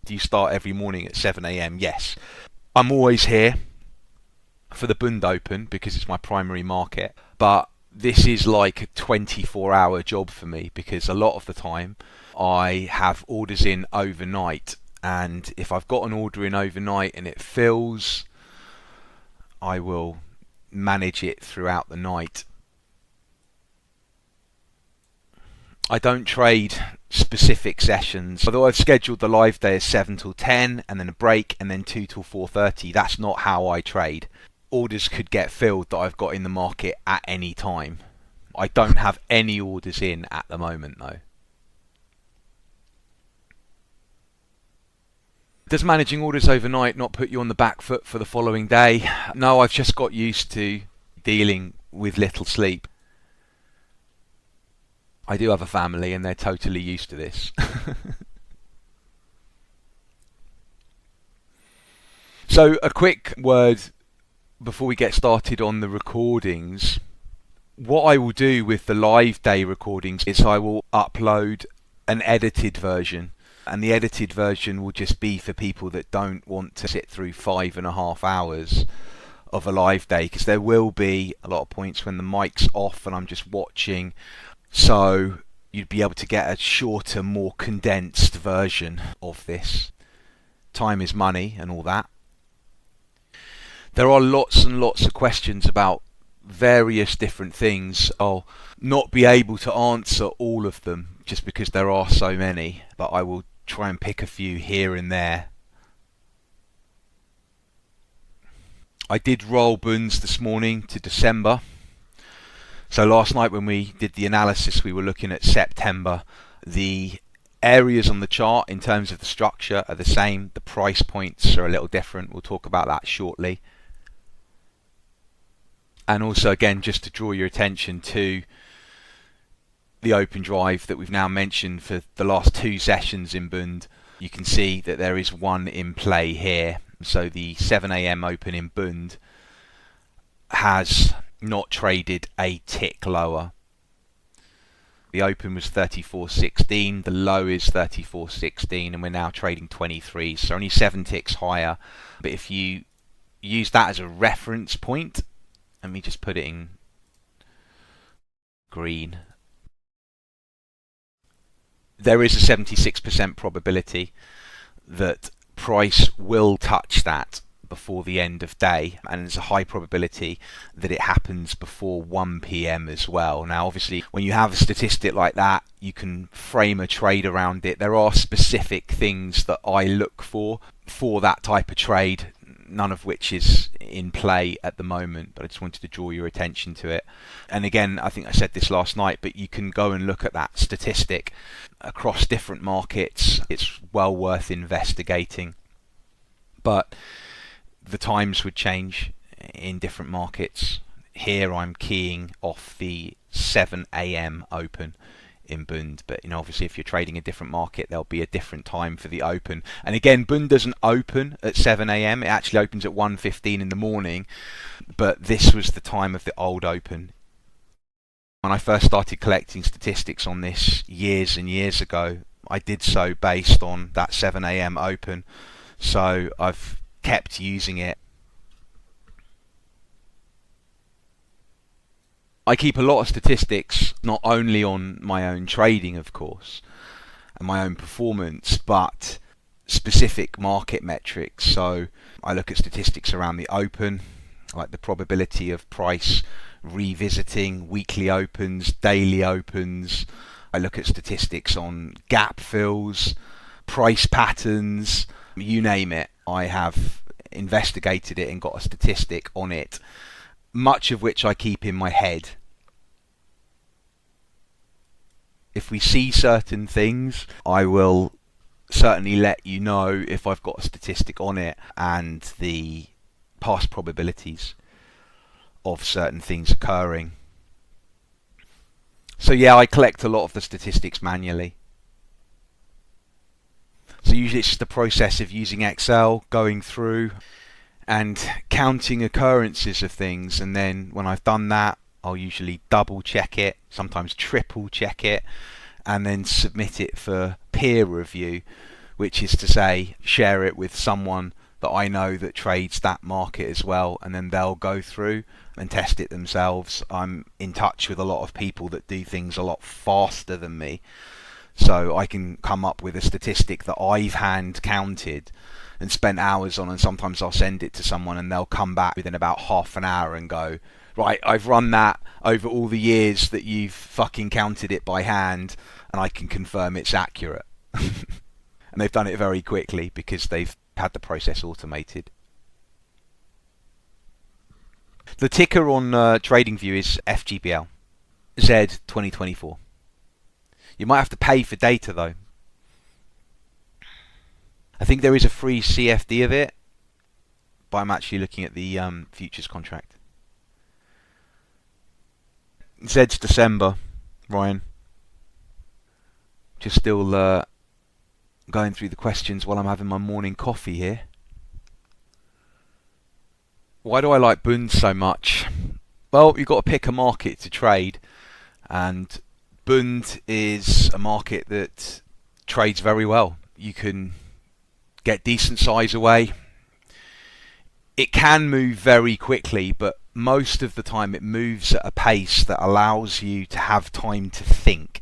Do you start every morning at 7 a.m? Yes. I'm always here for the Bund Open because it's my primary market, but this is like a 24-hour job for me because a lot of the time I have orders in overnight, and if I've got an order in overnight and it fills, I will manage it throughout the night. I don't trade specific sessions. Although I've scheduled the live day as 7 till 10 and then a break and then 2 till 4:30, that's not how I trade. Orders could get filled that I've got in the market at any time. I don't have any orders in at the moment though. Does managing orders overnight not put you on the back foot for the following day? No, I've just got used to dealing with little sleep. I do have a family and they're totally used to this. So a quick word before we get started on the recordings. What I will do with the live day recordings is I will upload an edited version, and the edited version will just be for people that don't want to sit through 5.5 hours of a live day, because there will be a lot of points when the mic's off and I'm just watching. So you'd be able to get a shorter, more condensed version of this. Time is money and all that. There are lots and lots of questions about various different things. I'll not be able to answer all of them just because there are so many, but I will try and pick a few here and there. I did roll bunds this morning to December. So last night when we did the analysis, we were looking at September. The areas on the chart in terms of the structure are the same. The price points are a little different. We'll talk about that shortly. And also, again, just to draw your attention to the open drive that we've now mentioned for the last 2 sessions in Bund, you can see that there is one in play here. So the 7 a.m. open in Bund has not traded a tick lower. The open was 34.16, the low is 34.16, and we're now trading 23, so only 7 ticks higher. But if you use that as a reference point, let me just put it in green, there is a 76% probability that price will touch that before the end of day, and there's a high probability that it happens before 1 p.m. as well. Now obviously when you have a statistic like that, you can frame a trade around it. There are specific things that I look for that type of trade, none of which is in play at the moment, but I just wanted to draw your attention to it. And again, I think I said this last night, but you can go and look at that statistic across different markets. It's well worth investigating. But the times would change in different markets. Here I'm keying off the 7 a.m. open in Bund, but obviously if you're trading a different market, there'll be a different time for the open. And again, Bund doesn't open at 7 a.m. It actually opens at 1:15 in the morning, but this was the time of the old open. When I first started collecting statistics on this years and years ago, I did so based on that 7 a.m. open, so I've kept using it. I keep a lot of statistics, not only on my own trading, of course, and my own performance, but specific market metrics. So I look at statistics around the open, like the probability of price revisiting weekly opens, daily opens. I look at statistics on gap fills, price patterns, you name it. I have investigated it and got a statistic on it, much of which I keep in my head. If we see certain things, I will certainly let you know if I've got a statistic on it and the past probabilities of certain things occurring. So yeah, I collect a lot of the statistics manually. So usually it's just the process of using Excel, going through and counting occurrences of things, and then when I've done that, I'll usually double check it, sometimes triple check it, and then submit it for peer review, which is to say share it with someone that I know that trades that market as well, and then they'll go through and test it themselves. I'm in touch with a lot of people that do things a lot faster than me, so I can come up with a statistic that I've hand counted and spent hours on, and sometimes I'll send it to someone and they'll come back within about half an hour and go, right, I've run that over all the years that you've fucking counted it by hand, and I can confirm it's accurate. And they've done it very quickly because they've had the process automated. The ticker on TradingView is FGBL Z2024. You might have to pay for data though. I think there is a free CFD of it, but I'm actually looking at the futures contract. Z's December, Ryan. Just still going through the questions while I'm having my morning coffee here. Why do I like Bund so much? Well, you've got to pick a market to trade, and Bund is a market that trades very well. You can get decent size away. It can move very quickly, but most of the time it moves at a pace that allows you to have time to think,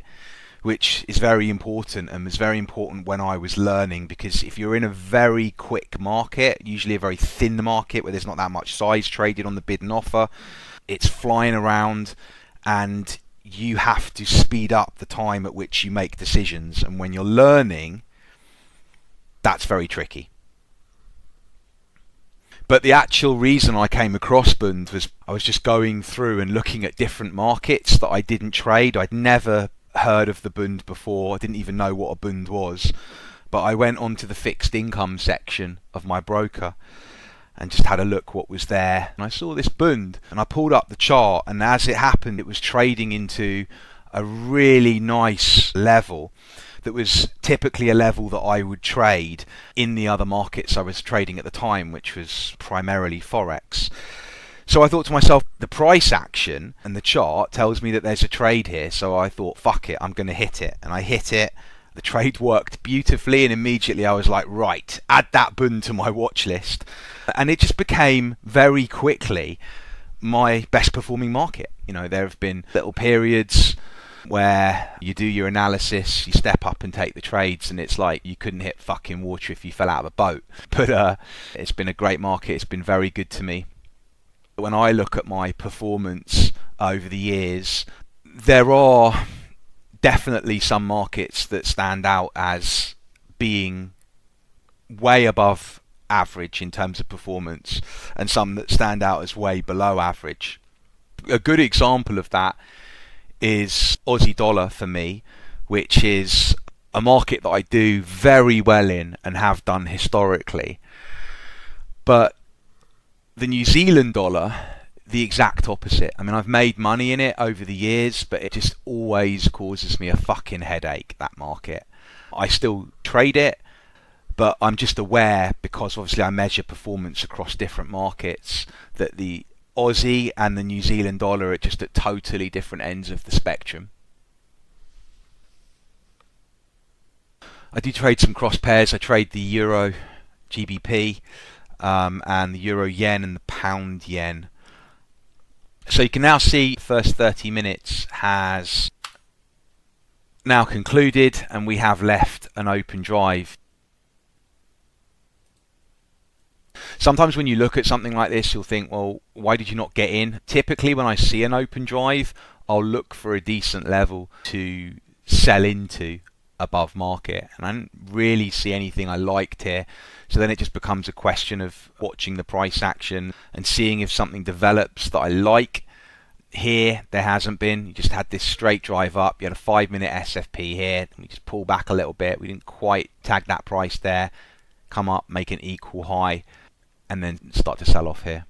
which is very important, and was very important when I was learning, because if you're in a very quick market, usually a very thin market where there's not that much size traded on the bid and offer, it's flying around and you have to speed up the time at which you make decisions, and when you're learning, that's very tricky. But the actual reason I came across Bund was I was just going through and looking at different markets that I didn't trade. I'd never heard of the Bund before. I didn't even know what a Bund was. But I went onto the fixed income section of my broker and just had a look what was there. And I saw this Bund and I pulled up the chart, and as it happened, it was trading into a really nice level that was typically a level that I would trade in the other markets I was trading at the time, which was primarily Forex. So I thought to myself, the price action and the chart tells me that there's a trade here. So I thought, fuck it, I'm going to hit it. And I hit it. The trade worked beautifully, and immediately I was like, right, add that Bund to my watch list. And it just became very quickly my best performing market. You know, there have been little periods where you do your analysis, you step up and take the trades, and it's like you couldn't hit fucking water if you fell out of a boat. But it's been a great market. It's been very good to me. When I look at my performance over the years, there are definitely some markets that stand out as being way above average in terms of performance, and some that stand out as way below average. A good example of that is Aussie dollar for me, which is a market that I do very well in and have done historically. But the New Zealand dollar, the exact opposite. I mean, I've made money in it over the years, but it just always causes me a fucking headache, that market. I still trade it, but I'm just aware, because obviously I measure performance across different markets, that the Aussie and the New Zealand dollar are just at totally different ends of the spectrum. I do trade some cross pairs. I trade the Euro GBP and the Euro Yen and the Pound Yen. So you can now see the first 30 minutes has now concluded, and we have left an open drive. Sometimes when you look at something like this, you'll think, well, why did you not get in? Typically when I see an open drive, I'll look for a decent level to sell into above market, and I didn't really see anything I liked here. So then it just becomes a question of watching the price action and seeing if something develops that I like. Here there hasn't been. You just had this straight drive up. You had a 5-minute SFP here, and we just pull back a little bit. We didn't quite tag that price there, come up, make an equal high, and then start to sell off here.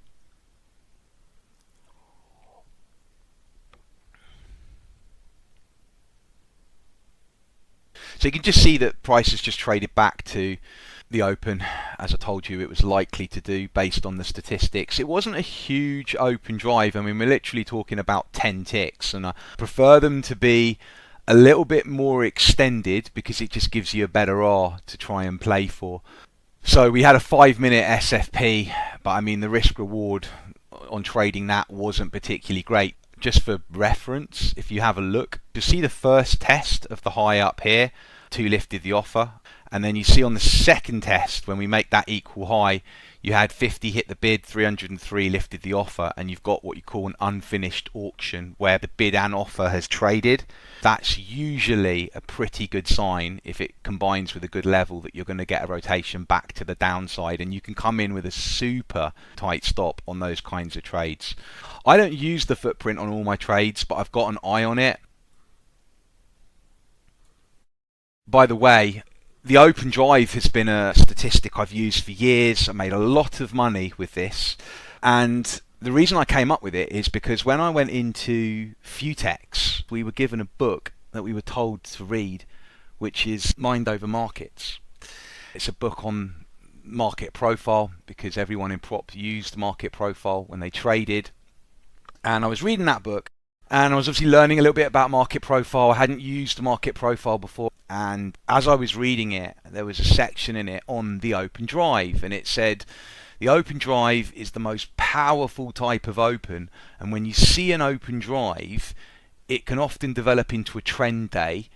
So you can just see that price has just traded back to the open, as I told you it was likely to do based on the statistics. It wasn't a huge open drive. I mean, we're literally talking about 10 ticks, and I prefer them to be a little bit more extended because it just gives you a better R to try and play for. So we had a 5-minute SFP, but I mean the risk reward on trading that wasn't particularly great. Just for reference, if you have a look, you'll see the first test of the high up here, 2 lifted the offer, and then you see on the second test when we make that equal high, you had 50 hit the bid, 303 lifted the offer, and you've got what you call an unfinished auction where the bid and offer has traded. That's usually a pretty good sign if it combines with a good level that you're going to get a rotation back to the downside, and you can come in with a super tight stop on those kinds of trades. I don't use the footprint on all my trades, but I've got an eye on it. By the way, the open drive has been a statistic I've used for years. I made a lot of money with this, and the reason I came up with it is because when I went into Futex, we were given a book that we were told to read, which is Mind Over Markets. It's a book on market profile because everyone in prop used market profile when they traded. And I was reading that book, and I was obviously learning a little bit about market profile. I hadn't used market profile before, and as I was reading it, there was a section in it on the open drive, and it said the open drive is the most powerful type of open, and when you see an open drive, it can often develop into a trend day,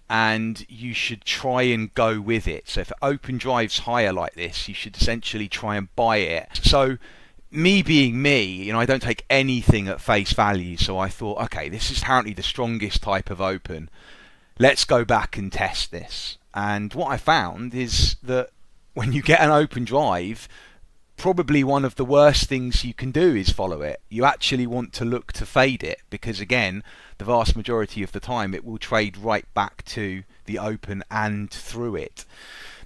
and you should try and go with it. So if an open drive's higher like this, you should essentially try and buy it. So me being me, I don't take anything at face value, so I thought, okay, this is apparently the strongest type of open. Let's go back and test this. And what I found is that when you get an open drive, probably one of the worst things you can do is follow it. You actually want to look to fade it because, again, the vast majority of the time it will trade right back to the open and through it.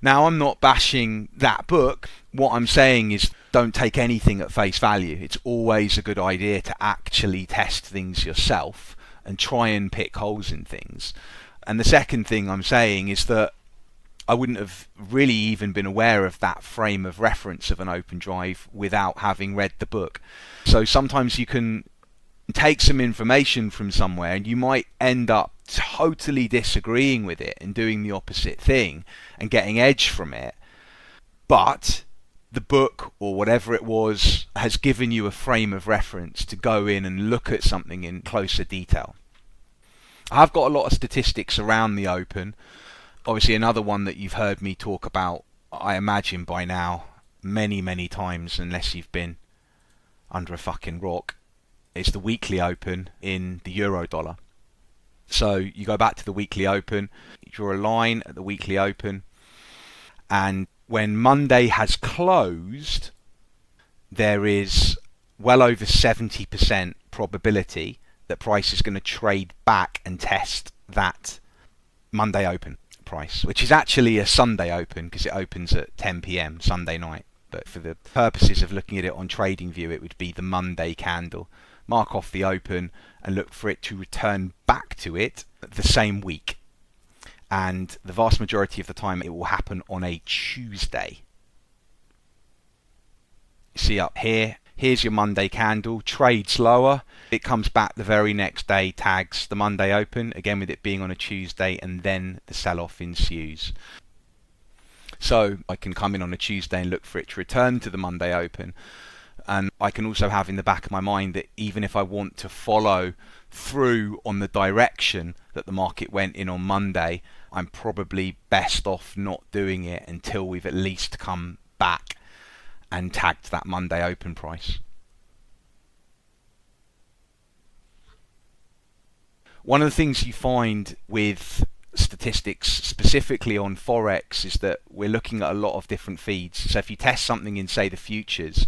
Now, I'm not bashing that book. What I'm saying is don't take anything at face value. It's always a good idea to actually test things yourself and try and pick holes in things. And the second thing I'm saying is that I wouldn't have really even been aware of that frame of reference of an open drive without having read the book. So sometimes you can take some information from somewhere and you might end up totally disagreeing with it and doing the opposite thing and getting edge from it. But the book or whatever it was has given you a frame of reference to go in and look at something in closer detail. I've got a lot of statistics around the open. Obviously another one that you've heard me talk about, I imagine by now, many times, unless you've been under a fucking rock, is the weekly open in the euro dollar. So you go back to the weekly open, you draw a line at the weekly open, and when Monday has closed, there is well over 70% probability that price is going to trade back and test that Monday open price, which is actually a Sunday open because it opens at 10 p.m. Sunday night. But for the purposes of looking at it on TradingView, it would be the Monday candle. Mark off the open and look for it to return back to it the same week. And the vast majority of the time it will happen on a Tuesday. See up here, here's your Monday candle, trades lower, it comes back the very next day, tags the Monday open, again with it being on a Tuesday, and then the sell-off ensues. So I can come in on a Tuesday and look for it to return to the Monday open. And I can also have in the back of my mind that even if I want to follow through on the direction that the market went in on Monday, I'm probably best off not doing it until we've at least come back and tagged that Monday open price. One of the things you find with statistics specifically on Forex is that we're looking at a lot of different feeds. So if you test something in, say, the futures,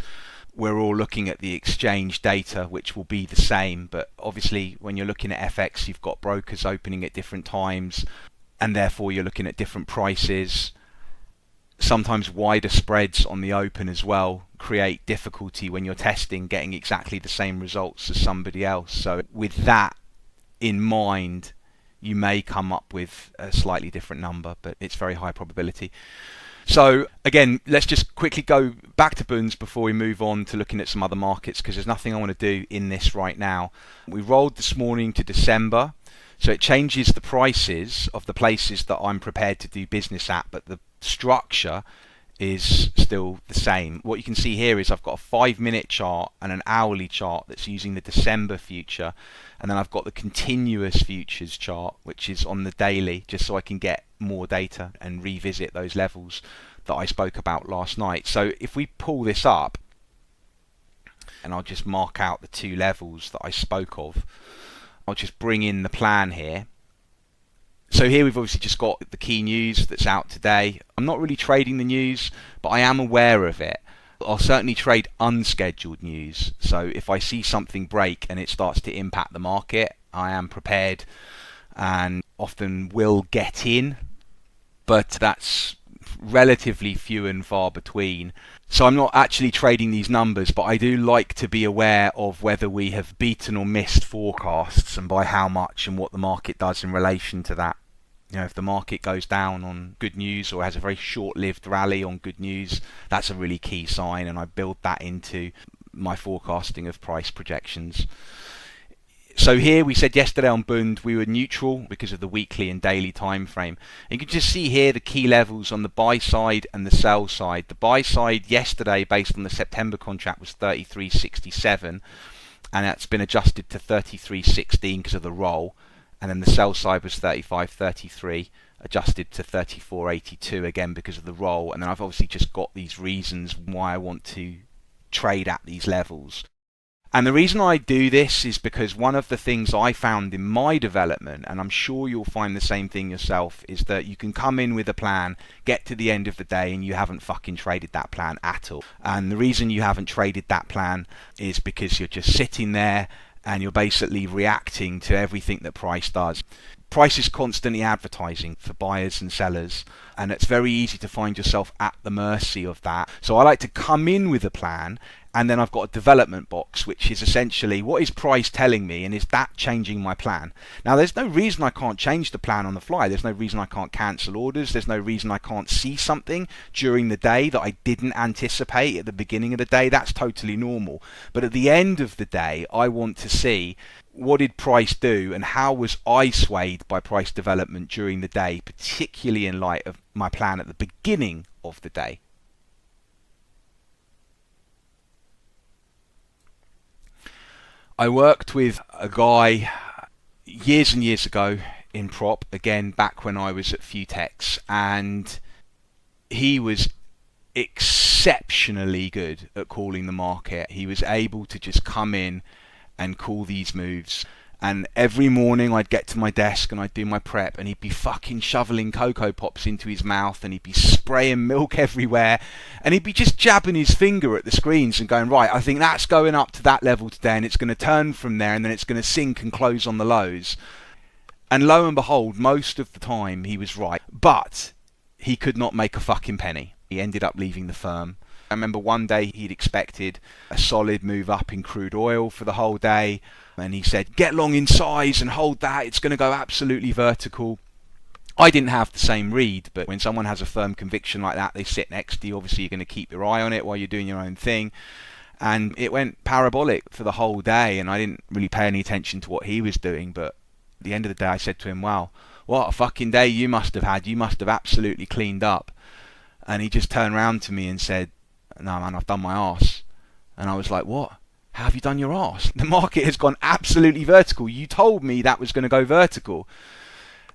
we're all looking at the exchange data, which will be the same, but obviously when you're looking at FX, you've got brokers opening at different times, and therefore you're looking at different prices. Sometimes wider spreads on the open as well create difficulty when you're testing getting exactly the same results as somebody else. So with that in mind, you may come up with a slightly different number, but it's very high probability. So again, let's just quickly go back to bunds before we move on to looking at some other markets, because there's nothing I want to do in this right now. We rolled this morning to December, so it changes the prices of the places that I'm prepared to do business at, but the structure is still the same. What you can see here is I've got a 5-minute chart and an hourly chart that's using the December future, and then I've got the continuous futures chart, which is on the daily, just so I can get more data and revisit those levels that I spoke about last night. So if we pull this up, and I'll just mark out the 2 levels that I spoke of, I'll just bring in the plan here. So here we've obviously just got the key news that's out today. I'm not really trading the news, but I am aware of it. I'll certainly trade unscheduled news. So if I see something break and it starts to impact the market, I am prepared and often will get in, but that's relatively few and far between. So I'm not actually trading these numbers, but I do like to be aware of whether we have beaten or missed forecasts, and by how much, and what the market does in relation to that. You know, if the market goes down on good news or has a very short-lived rally on good news, that's a really key sign, and I build that into my forecasting of price projections. So here we said yesterday on Bund we were neutral because of the weekly and daily time frame. And you can just see here the key levels on the buy side and the sell side. The buy side yesterday, based on the September contract, was 33.67, and that's been adjusted to 33.16 because of the roll. And then the sell side was 35.33, adjusted to 34.82 again because of the roll. And then I've obviously just got these reasons why I want to trade at these levels. And the reason I do this is because one of the things I found in my development, and I'm sure you'll find the same thing yourself, is that you can come in with a plan, get to the end of the day, and you haven't fucking traded that plan at all. And the reason you haven't traded that plan is because you're just sitting there and you're basically reacting to everything that price does. Price is constantly advertising for buyers and sellers, and it's very easy to find yourself at the mercy of that. So I like to come in with a plan, and then I've got a development box, which is essentially what is price telling me, and is that changing my plan? Now, there's no reason I can't change the plan on the fly. There's no reason I can't cancel orders. There's no reason I can't see something during the day that I didn't anticipate at the beginning of the day. That's totally normal. But at the end of the day, I want to see, what did price do, and how was I swayed by price development during the day, particularly in light of my plan at the beginning of the day. I worked with a guy years and years ago in prop, again back when I was at Futex, and he was exceptionally good at calling the market. He was able to just come in and call these moves, and every morning I'd get to my desk and I'd do my prep, and he'd be fucking shoveling Cocoa Pops into his mouth, and he'd be spraying milk everywhere, and he'd be just jabbing his finger at the screens and going, right, I think that's going up to that level today, and it's going to turn from there, and then it's going to sink and close on the lows. And lo and behold, most of the time he was right, but he could not make a fucking penny. He ended up leaving the firm. I remember one day he'd expected a solid move up in crude oil for the whole day, and he said, get long in size and hold that, it's going to go absolutely vertical. I didn't have the same read, but when someone has a firm conviction like that, they sit next to you. Obviously you're going to keep your eye on it while you're doing your own thing, and it went parabolic for the whole day, and I didn't really pay any attention to what he was doing. But at the end of the day I said to him, wow, what a fucking day you must have had. You must have absolutely cleaned up. And he just turned around to me and said, no man, I've done my arse. And I was like, what? How have you done your arse? The market has gone absolutely vertical. You told me that was going to go vertical.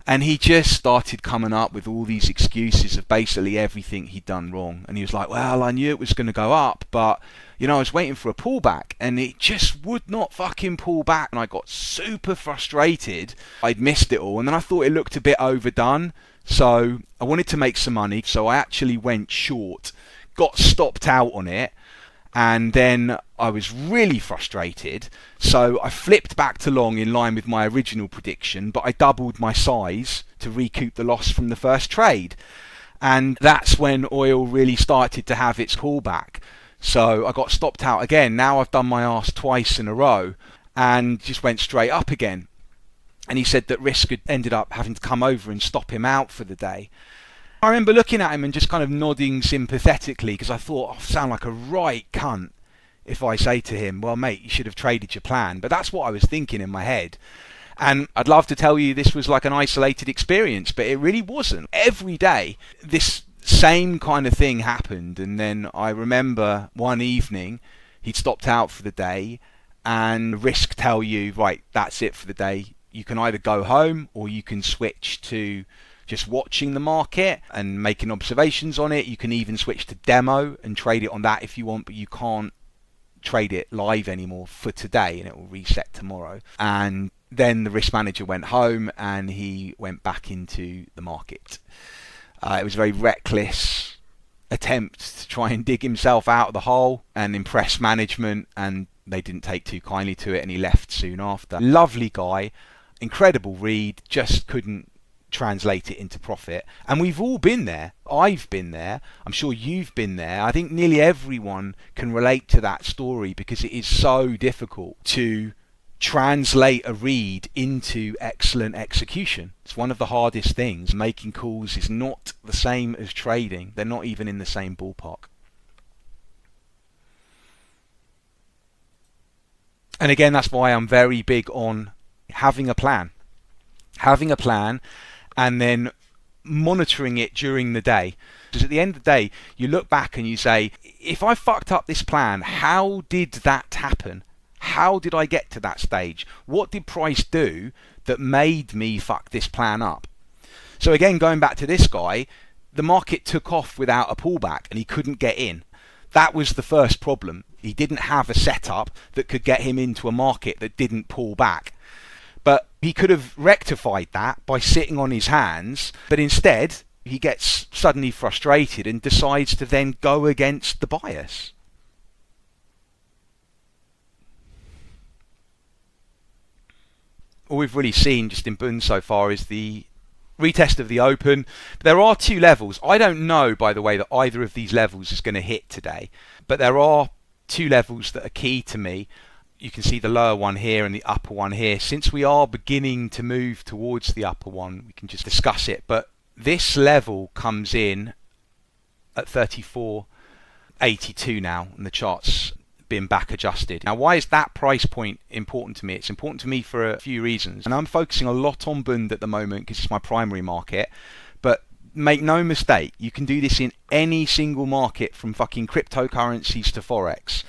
And he just started coming up with all these excuses of basically everything he'd done wrong. And he was like, well, I knew it was going to go up, but you know, I was waiting for a pullback, and it just would not fucking pull back. And I got super frustrated. I'd missed it all, and then I thought it looked a bit overdone. So I wanted to make some money, so I actually went short, got stopped out on it, and then I was really frustrated, so I flipped back to long in line with my original prediction, but I doubled my size to recoup the loss from the first trade. And that's when oil really started to have its pullback. So I got stopped out again. Now I've done my arse twice in a row and just went straight up again. And he said that risk had ended up having to come over and stop him out for the day. I remember looking at him and just kind of nodding sympathetically because I thought, I sound like a right cunt if I say to him, well, mate, you should have traded your plan. But that's what I was thinking in my head. And I'd love to tell you this was like an isolated experience, but it really wasn't. Every day, this same kind of thing happened. And then I remember one evening, he'd stopped out for the day, and risk tell you, right, that's it for the day. You can either go home or you can switch to just watching the market and making observations on it. You can even switch to demo and trade it on that if you want, but you can't trade it live anymore for today, and it will reset tomorrow. And then the risk manager went home and he went back into the market. It was a very reckless attempt to try and dig himself out of the hole and impress management, and they didn't take too kindly to it, and he left soon after. Lovely guy, incredible read, just couldn't translate it into profit. And we've all been there. I've been there. I'm sure you've been there. I think nearly everyone can relate to that story because it is so difficult to translate a read into excellent execution. It's one of the hardest things. Making calls is not the same as trading. They're not even in the same ballpark. And again, that's why I'm very big on having a plan. Having a plan and then monitoring it during the day. Because at the end of the day, you look back and you say, if I fucked up this plan, how did that happen? How did I get to that stage? What did price do that made me fuck this plan up? So again, going back to this guy, the market took off without a pullback and he couldn't get in. That was the first problem. He didn't have a setup that could get him into a market that didn't pull back. But he could have rectified that by sitting on his hands, but instead he gets suddenly frustrated and decides to then go against the bias. All we've really seen just in Bund so far is the retest of the open. There are two levels. I don't know, by the way, that either of these levels is going to hit today, but there are two levels that are key to me. You can see the lower one here and the upper one here. Since we are beginning to move towards the upper one, we can just discuss it. But this level comes in at 34.82 now, and the chart's been back adjusted. Now, why is that price point important to me? It's important to me for a few reasons. And I'm focusing a lot on Bund at the moment because it's my primary market. But make no mistake, you can do this in any single market from fucking cryptocurrencies to Forex.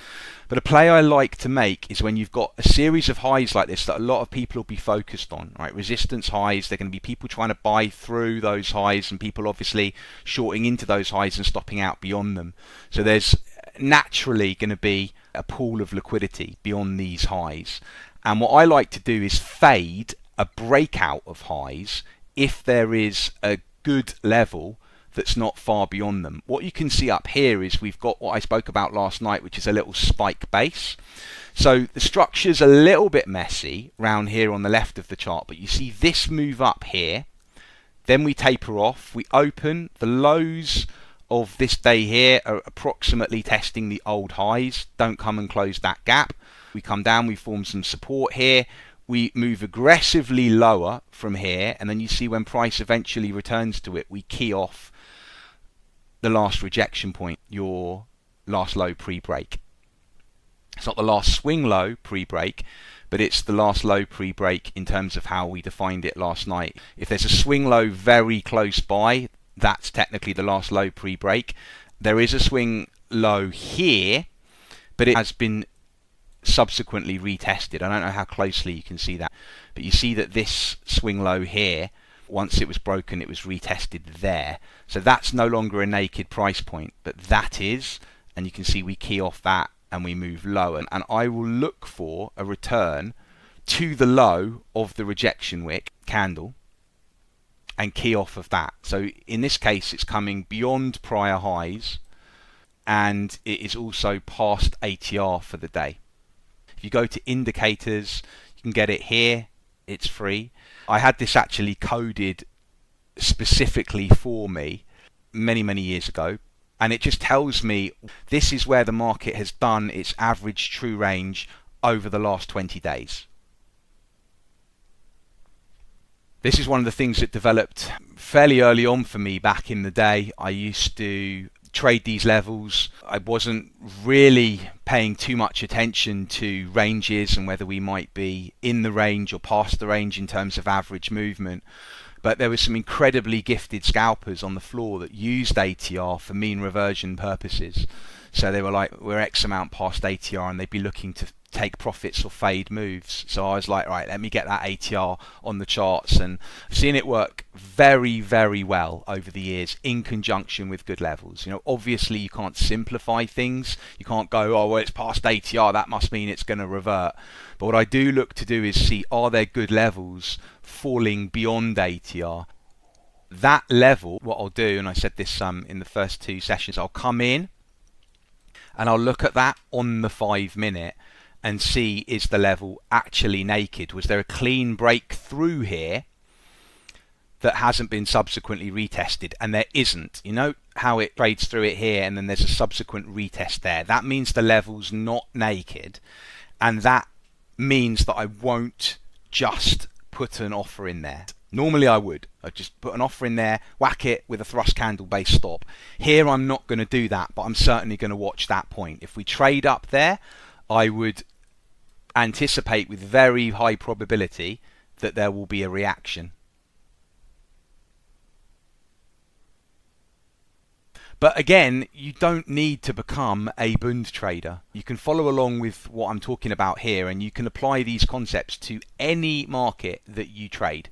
But a play I like to make is when you've got a series of highs like this that a lot of people will be focused on, right? Resistance highs, they're going to be people trying to buy through those highs and people obviously shorting into those highs and stopping out beyond them. So there's naturally going to be a pool of liquidity beyond these highs. And what I like to do is fade a breakout of highs if there is a good level that's not far beyond them. What you can see up here is we've got what I spoke about last night, which is a little spike base. So the structure's a little bit messy round here on the left of the chart, but you see this move up here, then we taper off, we open, the lows of this day here are approximately testing the old highs. Don't come and close that gap. We come down, we form some support here, we move aggressively lower from here, and then you see when price eventually returns to it, we key off the last rejection point, your last low pre-break. It's not the last swing low pre-break, but it's the last low pre-break in terms of how we defined it last night. If there's a swing low very close by, that's technically the last low pre-break. There is a swing low here, but it has been subsequently retested. I don't know how closely you can see that, but you see that this swing low here, once it was broken, it was retested there. So that's no longer a naked price point, but that is, and you can see we key off that and we move lower. And I will look for a return to the low of the rejection wick candle and key off of that. So in this case, it's coming beyond prior highs and it is also past ATR for the day. If you go to indicators, you can get it here. It's free. I had this actually coded specifically for me many years ago, and it just tells me this is where the market has done its average true range over the last 20 days. This is one of the things that developed fairly early on for me back in the day. I used to trade these levels. I wasn't really paying too much attention to ranges and whether we might be in the range or past the range in terms of average movement. But there were some incredibly gifted scalpers on the floor that used ATR for mean reversion purposes. So they were like, we're X amount past ATR, and they'd be looking to take profits or fade moves. So I was like, right, let me get that ATR on the charts, and I've seen it work very, very well over the years in conjunction with good levels. You know, obviously you can't simplify things. You can't go, oh, well, it's past ATR, that must mean it's going to revert. But what I do look to do is see, are there good levels falling beyond ATR? That level, what I'll do, and I said this in the first two sessions, I'll come in and I'll look at that on the 5 minute and see, is the level actually naked? Was there a clean break through here that hasn't been subsequently retested? And there isn't. You know how it trades through it here and then there's a subsequent retest there? That means the level's not naked, and that means that I won't just put an offer in there. Normally I would. I'd just put an offer in there, whack it with a thrust candle based stop. Here I'm not going to do that, but I'm certainly going to watch that point. If we trade up there, I would anticipate with very high probability that there will be a reaction. But again, you don't need to become a Bund trader. You can follow along with what I'm talking about here, and you can apply these concepts to any market that you trade.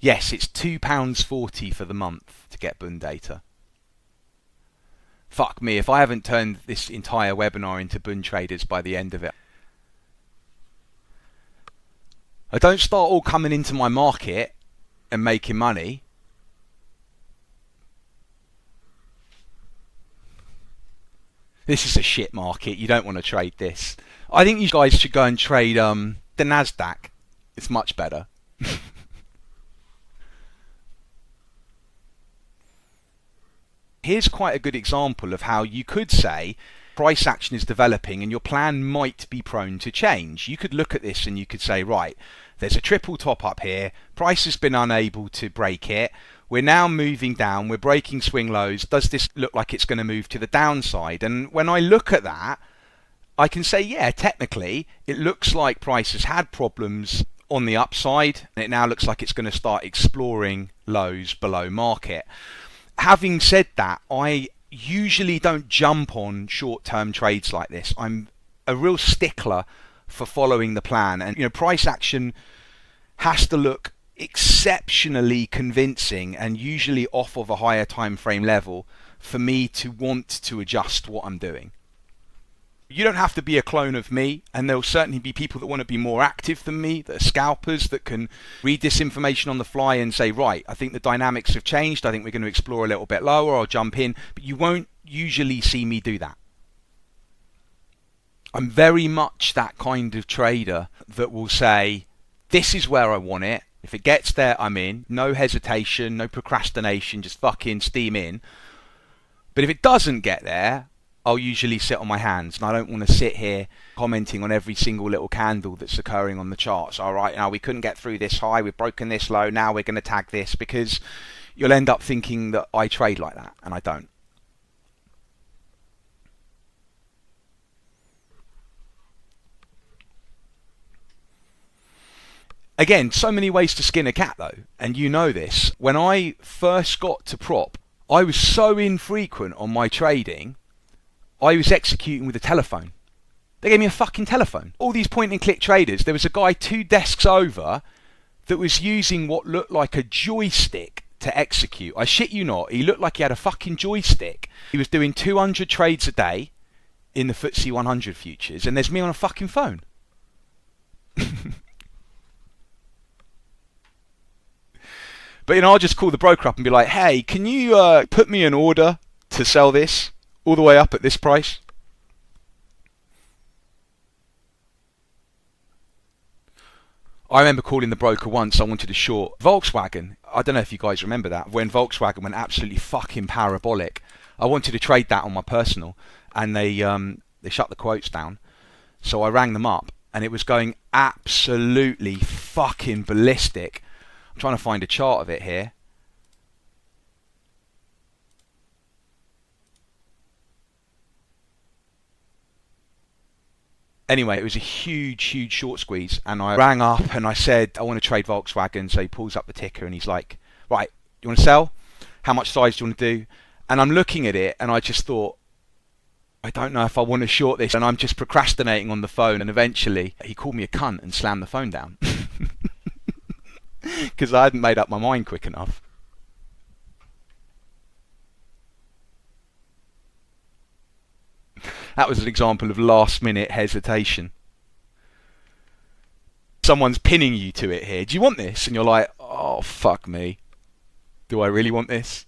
Yes, it's £2.40 for the month to get Bund data. Fuck me, if I haven't turned this entire webinar into Bund traders by the end of it. I don't start all coming into my market and making money. This is a shit market. You don't want to trade this. I think you guys should go and trade the Nasdaq. It's much better. Here's quite a good example of how you could say price action is developing and your plan might be prone to change. You could look at this and you could say, right, there's a triple top up here. Price has been unable to break it. We're now moving down. We're breaking swing lows. Does this look like it's going to move to the downside? And when I look at that, I can say, yeah, technically, it looks like price has had problems on the upside, and it now looks like it's going to start exploring lows below market. Having said that, I usually don't jump on short-term trades like this. I'm a real stickler for following the plan, and price action has to look exceptionally convincing and usually off of a higher time frame level for me to want to adjust what I'm doing. You don't have to be a clone of me, and there'll certainly be people that want to be more active than me, that are scalpers, that can read this information on the fly and say, right, I think the dynamics have changed, I think we're going to explore a little bit lower, I'll jump in. But you won't usually see me do that. I'm very much that kind of trader that will say, this is where I want it. If it gets there, I'm in. No hesitation, no procrastination, just fucking steam in. But if it doesn't get there, I'll usually sit on my hands, and I don't want to sit here commenting on every single little candle that's occurring on the charts. All right, now we couldn't get through this high, we've broken this low, now we're going to tag this, because you'll end up thinking that I trade like that, and I don't. Again, so many ways to skin a cat though, and you know this. When I first got to prop, I was so infrequent on my trading, I was executing with a telephone. They gave me a fucking telephone. All these point and click traders, there was a guy 2 desks over that was using what looked like a joystick to execute. I shit you not, he looked like he had a fucking joystick. He was doing 200 trades a day in the FTSE 100 futures, and there's me on a fucking phone. But I'll just call the broker up and be like, hey, can you put me an order to sell this all the way up at this price? I remember calling the broker once. I wanted to short Volkswagen. I don't know if you guys remember that, when Volkswagen went absolutely fucking parabolic. I wanted to trade that on my personal, and they shut the quotes down. So I rang them up, and it was going absolutely fucking ballistic. I'm trying to find a chart of it here. Anyway, it was a huge short squeeze, and I rang up and I said, I want to trade Volkswagen. So he pulls up the ticker and he's like, right, you want to sell? How much size do you want to do? And I'm looking at it and I just thought, I don't know if I want to short this, and I'm just procrastinating on the phone. And eventually he called me a cunt and slammed the phone down because I hadn't made up my mind quick enough. That was an example of last minute hesitation. Someone's pinning you to it here. Do you want this? And you're like, oh, fuck me. Do I really want this?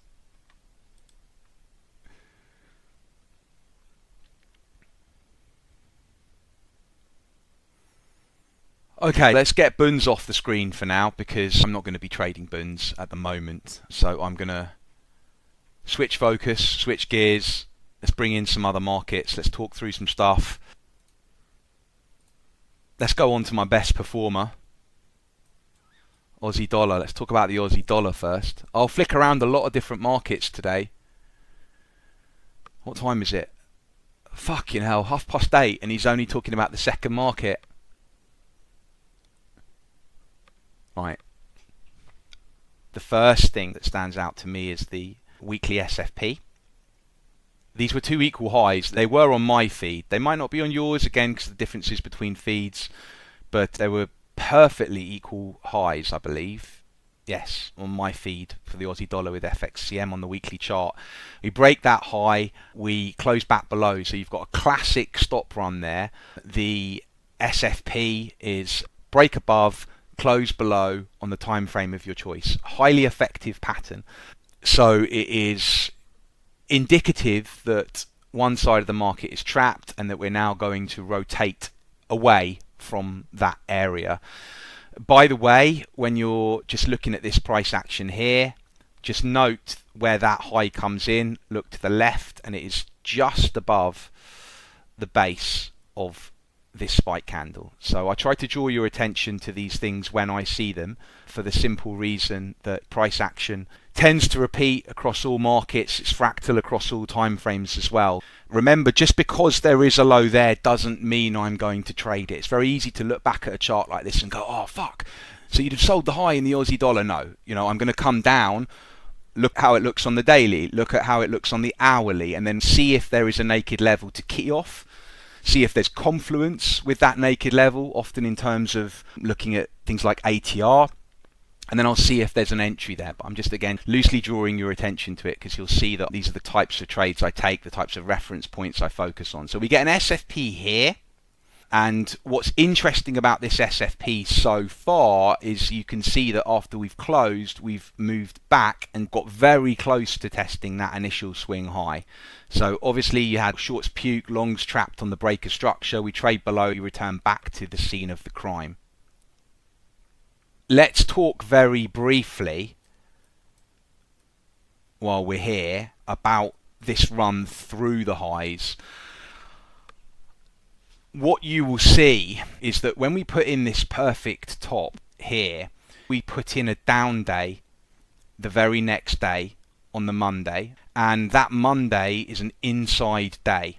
Okay, let's get Bunds off the screen for now because I'm not going to be trading Bunds at the moment. So I'm going to switch focus, switch gears. Let's bring in some other markets. Let's talk through some stuff. Let's go on to my best performer, Aussie dollar. Let's talk about the Aussie dollar first. I'll flick around a lot of different markets today. What time is it? Fucking hell, 8:30, and he's only talking about the second market. Right. The first thing that stands out to me is the weekly SFP. These were two equal highs. They were on my feed. They might not be on yours, again, because of the differences between feeds, but they were perfectly equal highs, I believe. Yes, on my feed for the Aussie dollar with FXCM on the weekly chart. We break that high, we close back below, so you've got a classic stop run there. The SFP is break above, close below on the time frame of your choice. Highly effective pattern. So it is indicative that one side of the market is trapped and that we're now going to rotate away from that area. By the way, when you're just looking at this price action here, just note where that high comes in. Look to the left, and it is just above the base of this spike candle. So I try to draw your attention to these things when I see them, for the simple reason that price action tends to repeat across all markets. It's fractal across all time frames as well. Remember, just because there is a low there doesn't mean I'm going to trade it. It's very easy to look back at a chart like this and go, oh fuck, so you'd have sold the high in the Aussie dollar. No, I'm going to come down, look how it looks on the daily, look at how it looks on the hourly, and then see if there is a naked level to key off. See if there's confluence with that naked level, often in terms of looking at things like ATR. And then I'll see if there's an entry there. But I'm just, again, loosely drawing your attention to it because you'll see that these are the types of trades I take, the types of reference points I focus on. So we get an SFP here. And what's interesting about this SFP so far is you can see that after we've closed, we've moved back and got very close to testing that initial swing high. So obviously you had shorts puke, longs trapped on the breaker structure. We trade below, you return back to the scene of the crime. Let's talk very briefly, while we're here, about this run through the highs. What you will see is that when we put in this perfect top here, we put in a down day the very next day on the Monday, and that Monday is an inside day.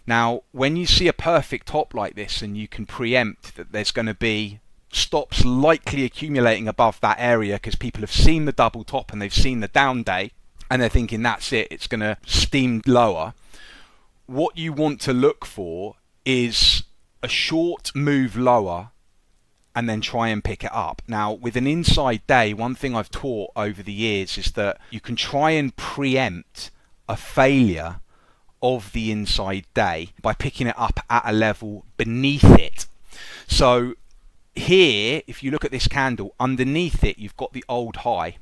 Now, when you see a perfect top like this and you can preempt that there's going to be stops likely accumulating above that area because people have seen the double top and they've seen the down day and they're thinking that's it, it's going to steam lower, what you want to look for is a short move lower and then try and pick it up. Now, with an inside day, one thing I've taught over the years is that you can try and preempt a failure of the inside day by picking it up at a level beneath it. So here, if you look at this candle, underneath it, you've got the old high.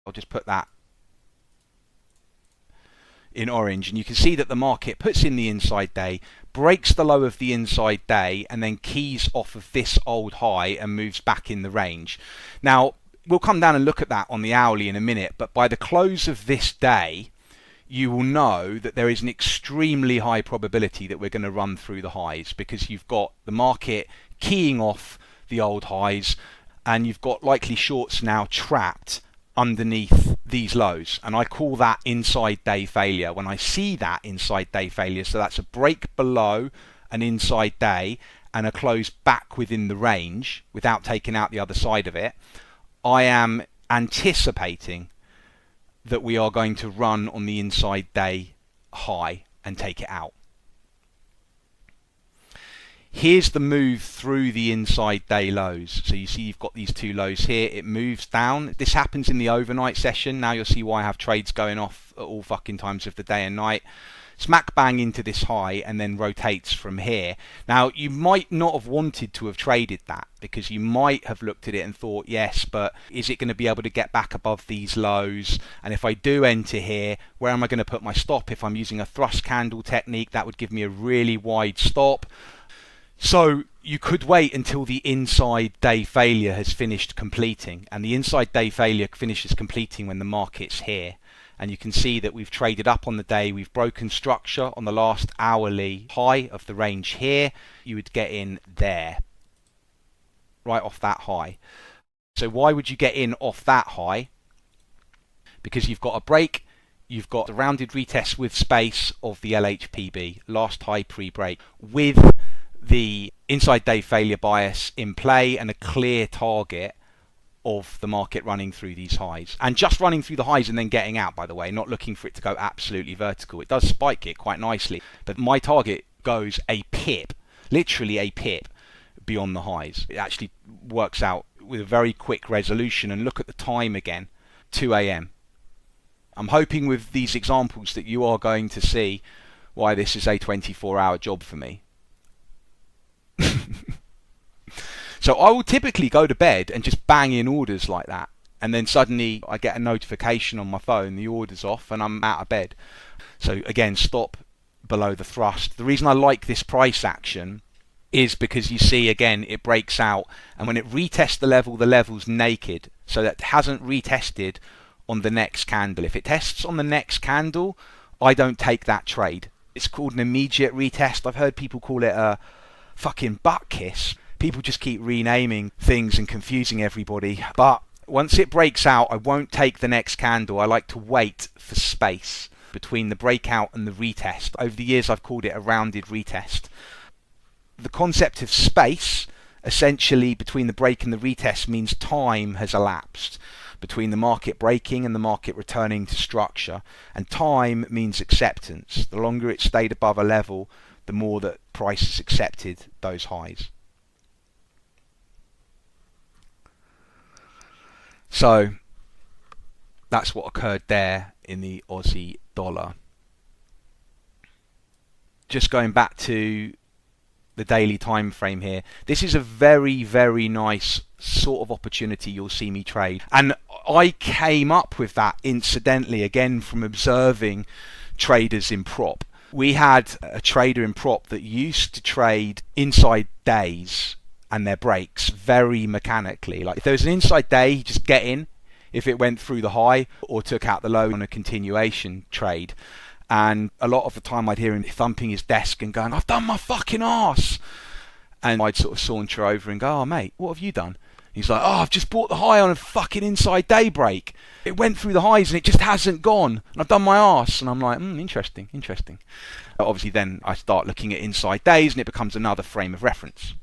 I'll just put that in orange, and you can see that the market puts in the inside day, breaks the low of the inside day, and then keys off of this old high and moves back in the range. Now, we'll come down and look at that on the hourly in a minute, but by the close of this day, you will know that there is an extremely high probability that we're going to run through the highs, because you've got the market keying off the old highs, and you've got likely shorts now trapped underneath these lows, and I call that inside day failure. When I see that inside day failure, so that's a break below an inside day and a close back within the range without taking out the other side of it, I am anticipating that we are going to run on the inside day high and take it out. Here's the move through the inside day lows. So you see you've got these two lows here. It moves down. This happens in the overnight session. Now you'll see why I have trades going off at all fucking times of the day and night. Smack bang into this high and then rotates from here. Now you might not have wanted to have traded that, because you might have looked at it and thought, yes, but is it going to be able to get back above these lows? And if I do enter here, where am I going to put my stop? If I'm using a thrust candle technique, that would give me a really wide stop. So you could wait until the inside day failure has finished completing, and the inside day failure finishes completing when the market's here. And you can see that we've traded up on the day. We've broken structure on the last hourly high of the range here. You would get in there, right off that high. So why would you get in off that high? Because you've got a break, you've got a rounded retest with space of the LHPB, last high pre-break, with the inside day failure bias in play and a clear target of the market running through these highs, and just running through the highs and then getting out, by the way, not looking for it to go absolutely vertical. It does spike it quite nicely, but my target goes a pip, literally a pip beyond the highs. It actually works out with a very quick resolution. And look at the time again, 2 a.m. I'm hoping with these examples that you are going to see why this is a 24-hour job for me. So I will typically go to bed and just bang in orders like that, and then suddenly I get a notification on my phone, the order's off, and I'm out of bed. So again, stop below the thrust. The reason I like this price action is because you see again it breaks out, and when it retests the level's naked, so that hasn't retested on the next candle. If it tests on the next candle, I don't take that trade. It's called an immediate retest. I've heard people call it a fucking butt kiss. People just keep renaming things and confusing everybody. But once it breaks out, I won't take the next candle. I like to wait for space between the breakout and the retest. Over the years, I've called it a rounded retest. The concept of space, essentially between the break and the retest, means time has elapsed between the market breaking and the market returning to structure. And time means acceptance. The longer it stayed above a level, the more that price has accepted those highs. So that's what occurred there in the Aussie dollar. Just going back to the daily time frame here, this is a very, very nice sort of opportunity you'll see me trade. And I came up with that incidentally again from observing traders in prop. We had a trader in prop that used to trade inside days and their breaks very mechanically. Like if there was an inside day, he'd just get in if it went through the high or took out the low on a continuation trade. And a lot of the time I'd hear him thumping his desk and going, "I've done my fucking arse." And I'd sort of saunter over and go, "Oh mate, what have you done?" He's like, "Oh, I've just bought the high on a fucking inside day break. It went through the highs and it just hasn't gone. And I've done my arse." And I'm like, interesting. Obviously then I start looking at inside days and it becomes another frame of reference.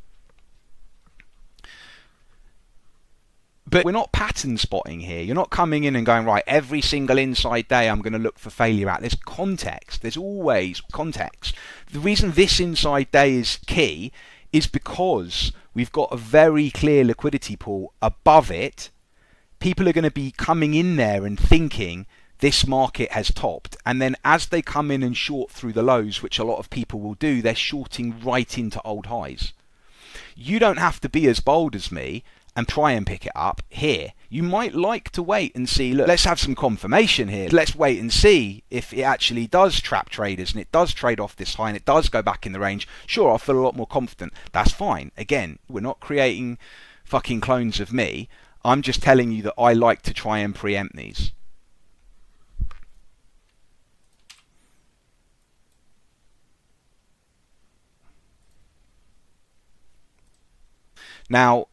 But we're not pattern spotting here. You're not coming in and going, right, every single inside day I'm going to look for failure at. There's context. There's always context. The reason this inside day is key is because we've got a very clear liquidity pool above it. People are going to be coming in there and thinking this market has topped. And then as they come in and short through the lows, which a lot of people will do, they're shorting right into old highs. You don't have to be as bold as me and try and pick it up here. You might like to wait and see, look, let's have some confirmation here. Let's wait and see if it actually does trap traders and it does trade off this high and it does go back in the range. Sure, I'll feel a lot more confident. That's fine. Again, we're not creating fucking clones of me. I'm just telling you that I like to try and preempt these. Now,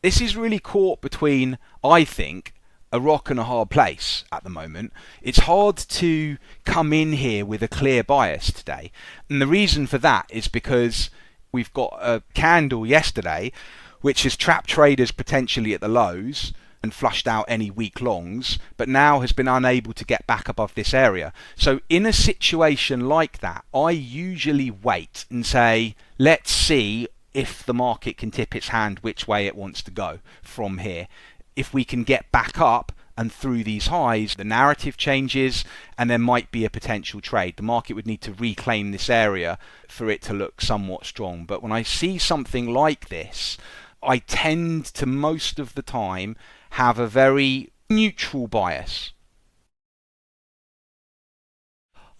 this is really caught between, I think, a rock and a hard place at the moment. It's hard to come in here with a clear bias today. And the reason for that is because we've got a candle yesterday which has trapped traders potentially at the lows and flushed out any weak longs, but now has been unable to get back above this area. So in a situation like that, I usually wait and say, let's see if the market can tip its hand which way it wants to go from here. If we can get back up and through these highs, the narrative changes and there might be a potential trade. The market would need to reclaim this area for it to look somewhat strong. But when I see something like this, I tend to most of the time have a very neutral bias.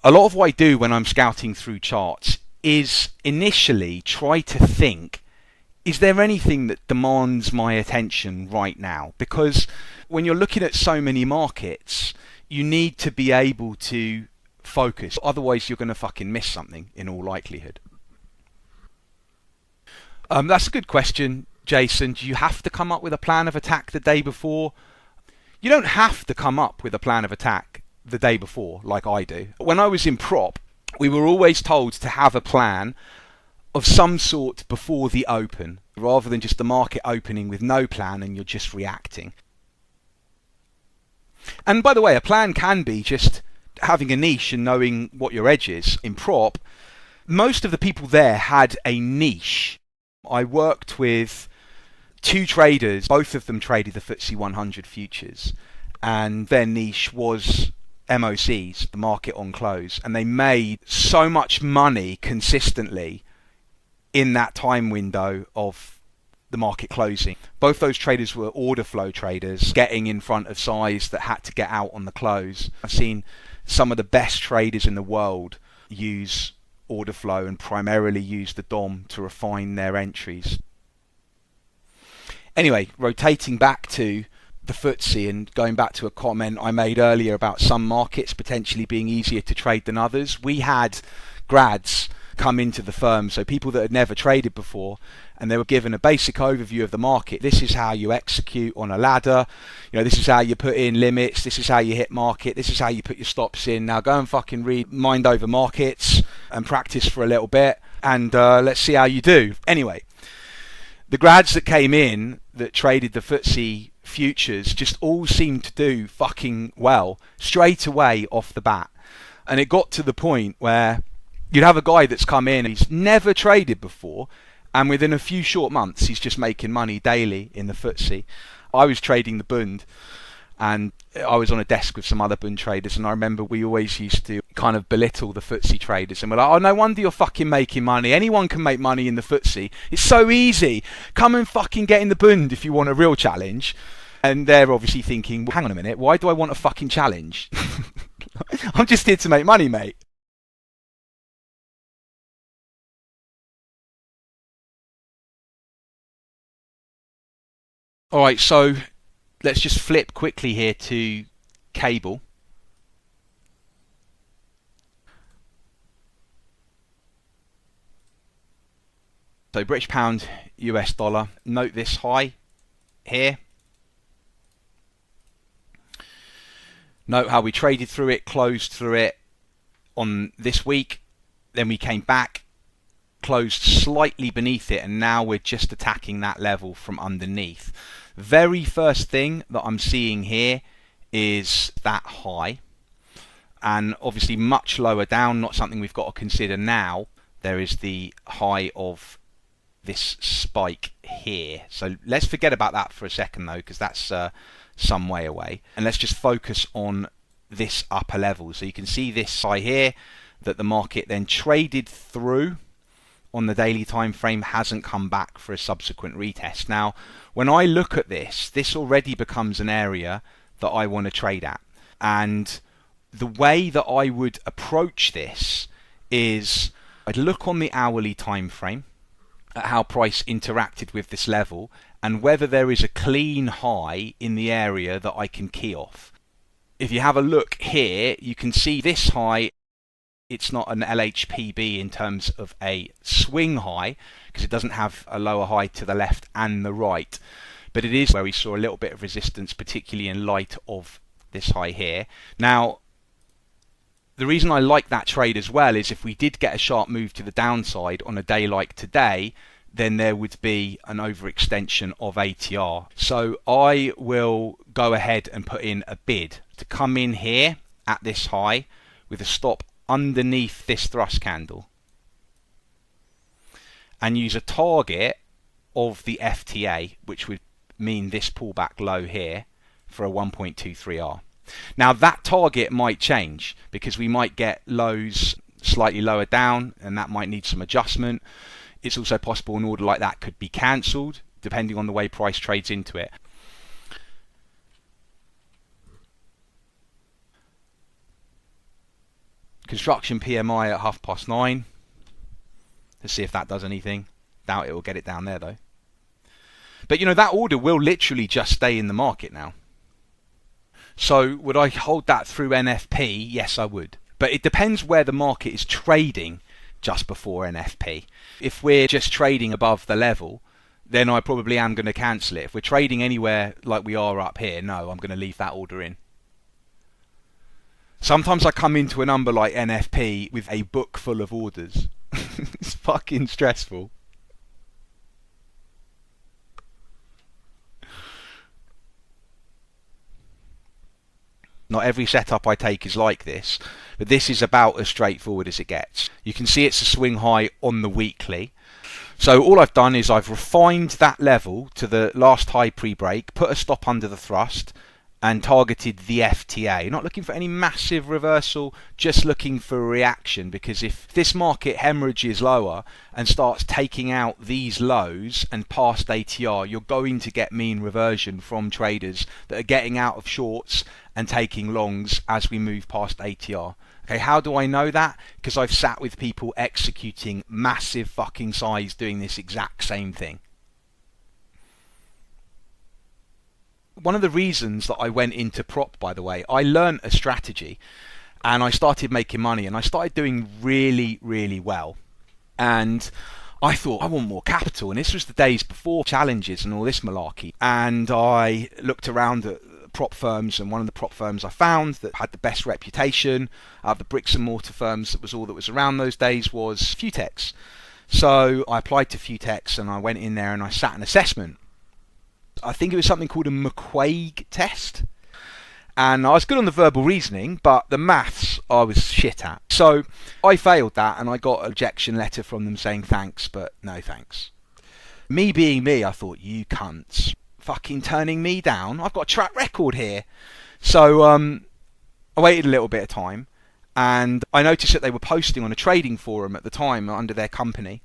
A lot of what I do when I'm scouting through charts is initially try to think, is there anything that demands my attention right now? Because when you're looking at so many markets, you need to be able to focus. Otherwise, you're going to fucking miss something in all likelihood. That's a good question, Jason. Do you have to come up with a plan of attack the day before? You don't have to come up with a plan of attack the day before like I do. When I was in prop, we were always told to have a plan of some sort before the open, rather than just the market opening with no plan and you're just reacting. And by the way, a plan can be just having a niche and knowing what your edge is. In prop, most of the people there had a niche. I worked with two traders, both of them traded the FTSE 100 futures, and their niche was MOCs, the market on close, and they made so much money consistently in that time window of the market closing. Both those traders were order flow traders, getting in front of size that had to get out on the close. I've seen some of the best traders in the world use order flow and primarily use the DOM to refine their entries. Anyway, rotating back to the FTSE and going back to a comment I made earlier about some markets potentially being easier to trade than others, we had grads come into the firm, so people that had never traded before, and they were given a basic overview of the market. This is how you execute on a ladder, this is how you put in limits, this is how you hit market, this is how you put your stops in. Now go and fucking read Mind Over Markets and practice for a little bit, and let's see how you do. Anyway, the grads that came in that traded the FTSE futures just all seemed to do fucking well straight away off the bat. And it got to the point where you'd have a guy that's come in, he's never traded before, and within a few short months he's just making money daily in the FTSE. I was trading the Bund, and I was on a desk with some other Bund traders, and I remember we always used to kind of belittle the FTSE traders, and we're like, oh, no wonder you're fucking making money. Anyone can make money in the FTSE. It's so easy. Come and fucking get in the Bund if you want a real challenge. And they're obviously thinking, well, hang on a minute, why do I want a fucking challenge? I'm just here to make money, mate. Alright, so let's just flip quickly here to cable. So British pound, US dollar. Note this high here. Note how we traded through it, closed through it on this week. Then we came back, closed slightly beneath it, and now we're just attacking that level from underneath. Very first thing that I'm seeing here is that high, and obviously much lower down, not something we've got to consider now. There is the high of this spike here. So let's forget about that for a second though, because that's some way away, and let's just focus on this upper level. So you can see this high here that the market then traded through on the daily time frame, hasn't come back for a subsequent retest. Now when I look at this, this already becomes an area that I want to trade at, and the way that I would approach this is I'd look on the hourly time frame at how price interacted with this level and whether there is a clean high in the area that I can key off. If you have a look here, you can see this high It's not an LHPB in terms of a swing high, because it doesn't have a lower high to the left and the right. But it is where we saw a little bit of resistance, particularly in light of this high here. Now, the reason I like that trade as well is if we did get a sharp move to the downside on a day like today, then there would be an overextension of ATR. So I will go ahead and put in a bid to come in here at this high with a stop underneath this thrust candle and use a target of the FTA, which would mean this pullback low here, for a 1.23R. Now that target might change because we might get lows slightly lower down and that might need some adjustment. It's also possible an order like that could be cancelled depending on the way price trades into it. Construction PMI at 9:30. Let's see if that does anything. Doubt it will get it down there though. But you know, that order will literally just stay in the market now. So would I hold that through NFP? Yes, I would. But it depends where the market is trading just before NFP. If we're just trading above the level, then I probably am going to cancel it. If we're trading anywhere like we are up here, no, I'm going to leave that order in. Sometimes I come into a number like NFP with a book full of orders. It's fucking stressful. Not every setup I take is like this, but this is about as straightforward as it gets. You can see it's a swing high on the weekly. So all I've done is I've refined that level to the last high pre-break, put a stop under the thrust, and targeted the FTA. Not looking for any massive reversal, just looking for a reaction, because if this market hemorrhages lower and starts taking out these lows and past ATR, you're going to get mean reversion from traders that are getting out of shorts and taking longs as we move past ATR. Okay, how do I know that? Because I've sat with people executing massive fucking size doing this exact same thing. One of the reasons that I went into prop, by the way, I learned a strategy and I started making money and I started doing really, really well. And I thought, I want more capital. And this was the days before challenges and all this malarkey. And I looked around at prop firms, and one of the prop firms I found that had the best reputation out of the bricks and mortar firms, that was all that was around those days, was Futex. So I applied to Futex and I went in there and I sat an assessment. I think it was something called a McQuaig test. And I was good on the verbal reasoning, but the maths I was shit at. So I failed that and I got an rejection letter from them saying thanks, but no thanks. Me being me, I thought, you cunts. Fucking turning me down. I've got a track record here. So I waited a little bit of time and I noticed that they were posting on a trading forum at the time under their company.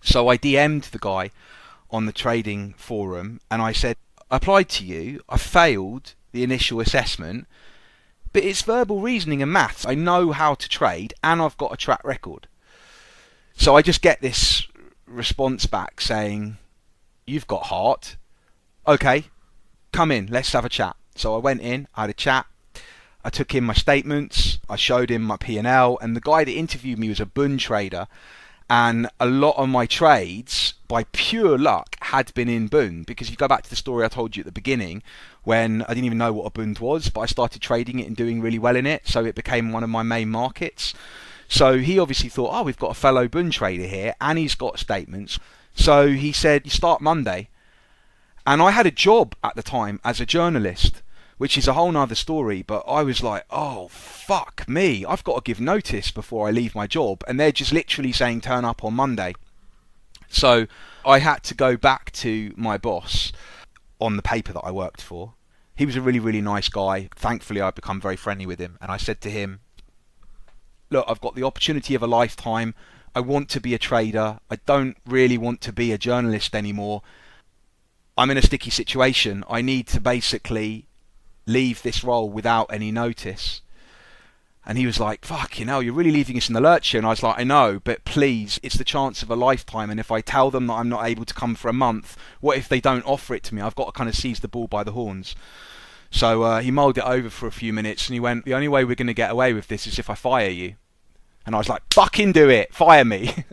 So I DM'd the guy on the trading forum and I said, I applied to you, I failed the initial assessment, but it's verbal reasoning and maths. I know how to trade and I've got a track record. So I just get this response back saying, you've got heart. Okay, come in, let's have a chat. So I went in, I had a chat, I took in my statements, I showed him my P&L, and the guy that interviewed me was a bund trader, and a lot of my trades, by pure luck, had been in bund, because if you go back to the story I told you at the beginning, when I didn't even know what a bund was, but I started trading it and doing really well in it, so it became one of my main markets. So he obviously thought, oh, we've got a fellow bund trader here, and he's got statements. So he said, you start Monday. And I had a job at the time as a journalist, which is a whole nother story, but I was like, oh, fuck me. I've got to give notice before I leave my job. And they're just literally saying turn up on Monday. So I had to go back to my boss on the paper that I worked for. He was a really, really nice guy. Thankfully, I've become very friendly with him. And I said to him, look, I've got the opportunity of a lifetime. I want to be a trader. I don't really want to be a journalist anymore. I'm in a sticky situation. I need to basically leave this role without any notice. And he was like, fuck, you know, you're really leaving us in the lurch here. And I was like, I know, but please, it's the chance of a lifetime. And if I tell them that I'm not able to come for a month, what if they don't offer it to me? I've got to kind of seize the ball by the horns. So he mulled it over for a few minutes and he went, the only way we're going to get away with this is if I fire you. And I was like, fucking do it, fire me.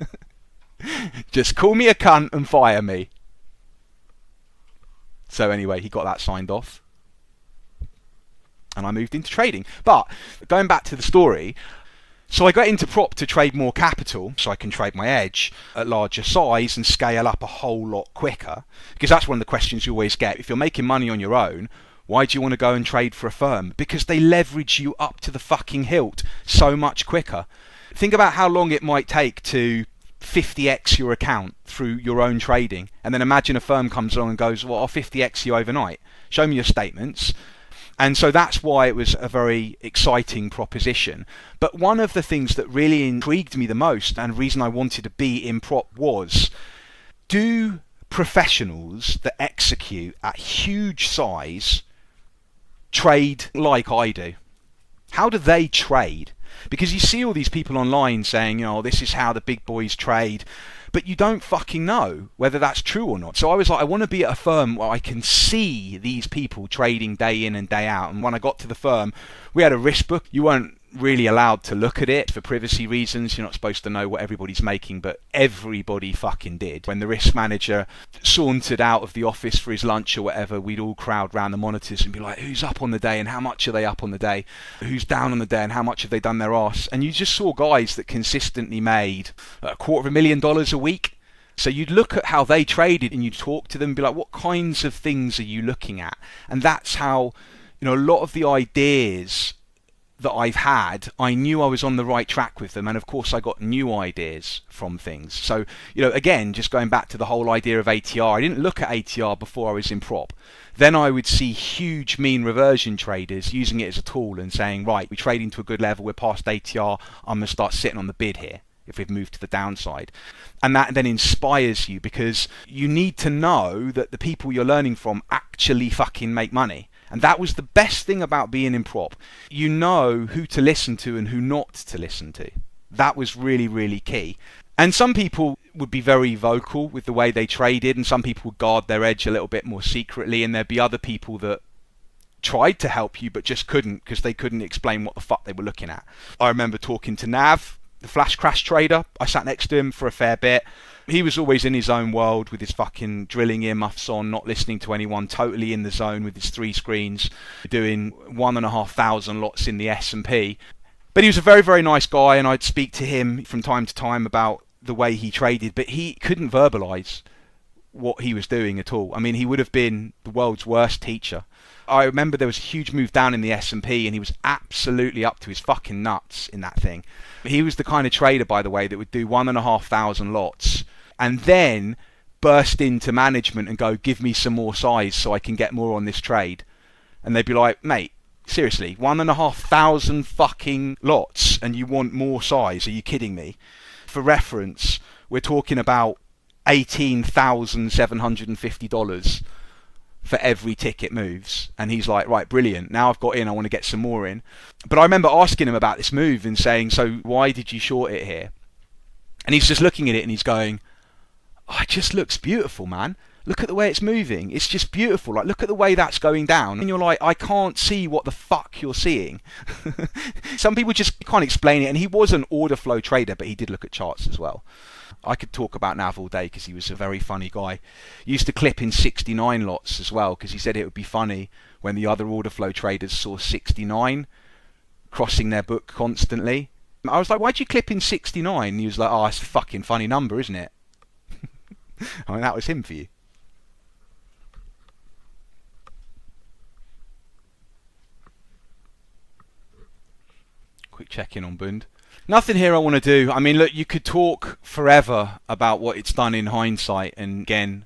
Just call me a cunt and fire me. So anyway, he got that signed off. And I moved into trading. But going back to the story, so I got into prop to trade more capital so I can trade my edge at larger size and scale up a whole lot quicker. Because that's one of the questions you always get. If you're making money on your own, why do you want to go and trade for a firm? Because they leverage you up to the fucking hilt so much quicker. Think about how long it might take to 50x your account through your own trading. And then imagine a firm comes along and goes, well, I'll 50x you overnight. Show me your statements. And so that's why it was a very exciting proposition. But one of the things that really intrigued me the most, and the reason I wanted to be in prop, was, do professionals that execute at huge size trade like I do? How do they trade? Because you see all these people online saying, this is how the big boys trade, but you don't fucking know whether that's true or not. So I was like, I want to be at a firm where I can see these people trading day in and day out. And when I got to the firm, we had a risk book. You weren't really allowed to look at it for privacy reasons. You're not supposed to know what everybody's making, but everybody fucking did. When the risk manager sauntered out of the office for his lunch or whatever, we'd all crowd round the monitors and be like, who's up on the day and how much are they up on the day? Who's down on the day and how much have they done their arse? And you just saw guys that consistently made $250,000 a week. So you'd look at how they traded and you'd talk to them and be like, what kinds of things are you looking at? And that's how, a lot of the ideas that I've had, I knew I was on the right track with them, and of course I got new ideas from things. So, again, just going back to the whole idea of ATR, I didn't look at ATR before I was in prop. Then I would see huge mean reversion traders using it as a tool and saying, right, we're trading to a good level, we're past ATR, I'm going to start sitting on the bid here if we've moved to the downside. And that then inspires you, because you need to know that the people you're learning from actually fucking make money. And that was the best thing about being in prop. You know who to listen to and who not to listen to. That was really, really key. And some people would be very vocal with the way they traded, and some people would guard their edge a little bit more secretly, and there'd be other people that tried to help you but just couldn't, because they couldn't explain what the fuck they were looking at. I remember talking to Nav, the flash crash trader. I sat next to him for a fair bit. He was always in his own world with his fucking drilling earmuffs on, not listening to anyone, totally in the zone with his 3 screens, doing 1,500 lots in the S&P. But he was a very, very nice guy, and I'd speak to him from time to time about the way he traded, but he couldn't verbalise what he was doing at all. I mean, he would have been the world's worst teacher. I remember there was a huge move down in the S&P, and he was absolutely up to his fucking nuts in that thing. He was the kind of trader, by the way, that would do 1,500 lots and then burst into management and go, give me some more size so I can get more on this trade. And they'd be like, mate, seriously, 1,500 fucking lots and you want more size? Are you kidding me? For reference, we're talking about $18,750 for every tick it moves. And he's like, right, brilliant, now I've got in, I want to get some more in. But I remember asking him about this move and saying, so why did you short it here? And he's just looking at it and he's going, oh, it just looks beautiful, man. Look at the way it's moving. It's just beautiful. Like, look at the way that's going down. And you're like, I can't see what the fuck you're seeing. Some people just can't explain it. And he was an order flow trader, but he did look at charts as well. I could talk about Nav all day because he was a very funny guy. He used to clip in 69 lots as well, because he said it would be funny when the other order flow traders saw 69 crossing their book constantly. I was like, why'd you clip in 69? And he was like, oh, it's a fucking funny number, isn't it? I mean, that was him for you. Quick check-in on Bund. Nothing here I want to do. I mean, look, you could talk forever about what it's done in hindsight. And again,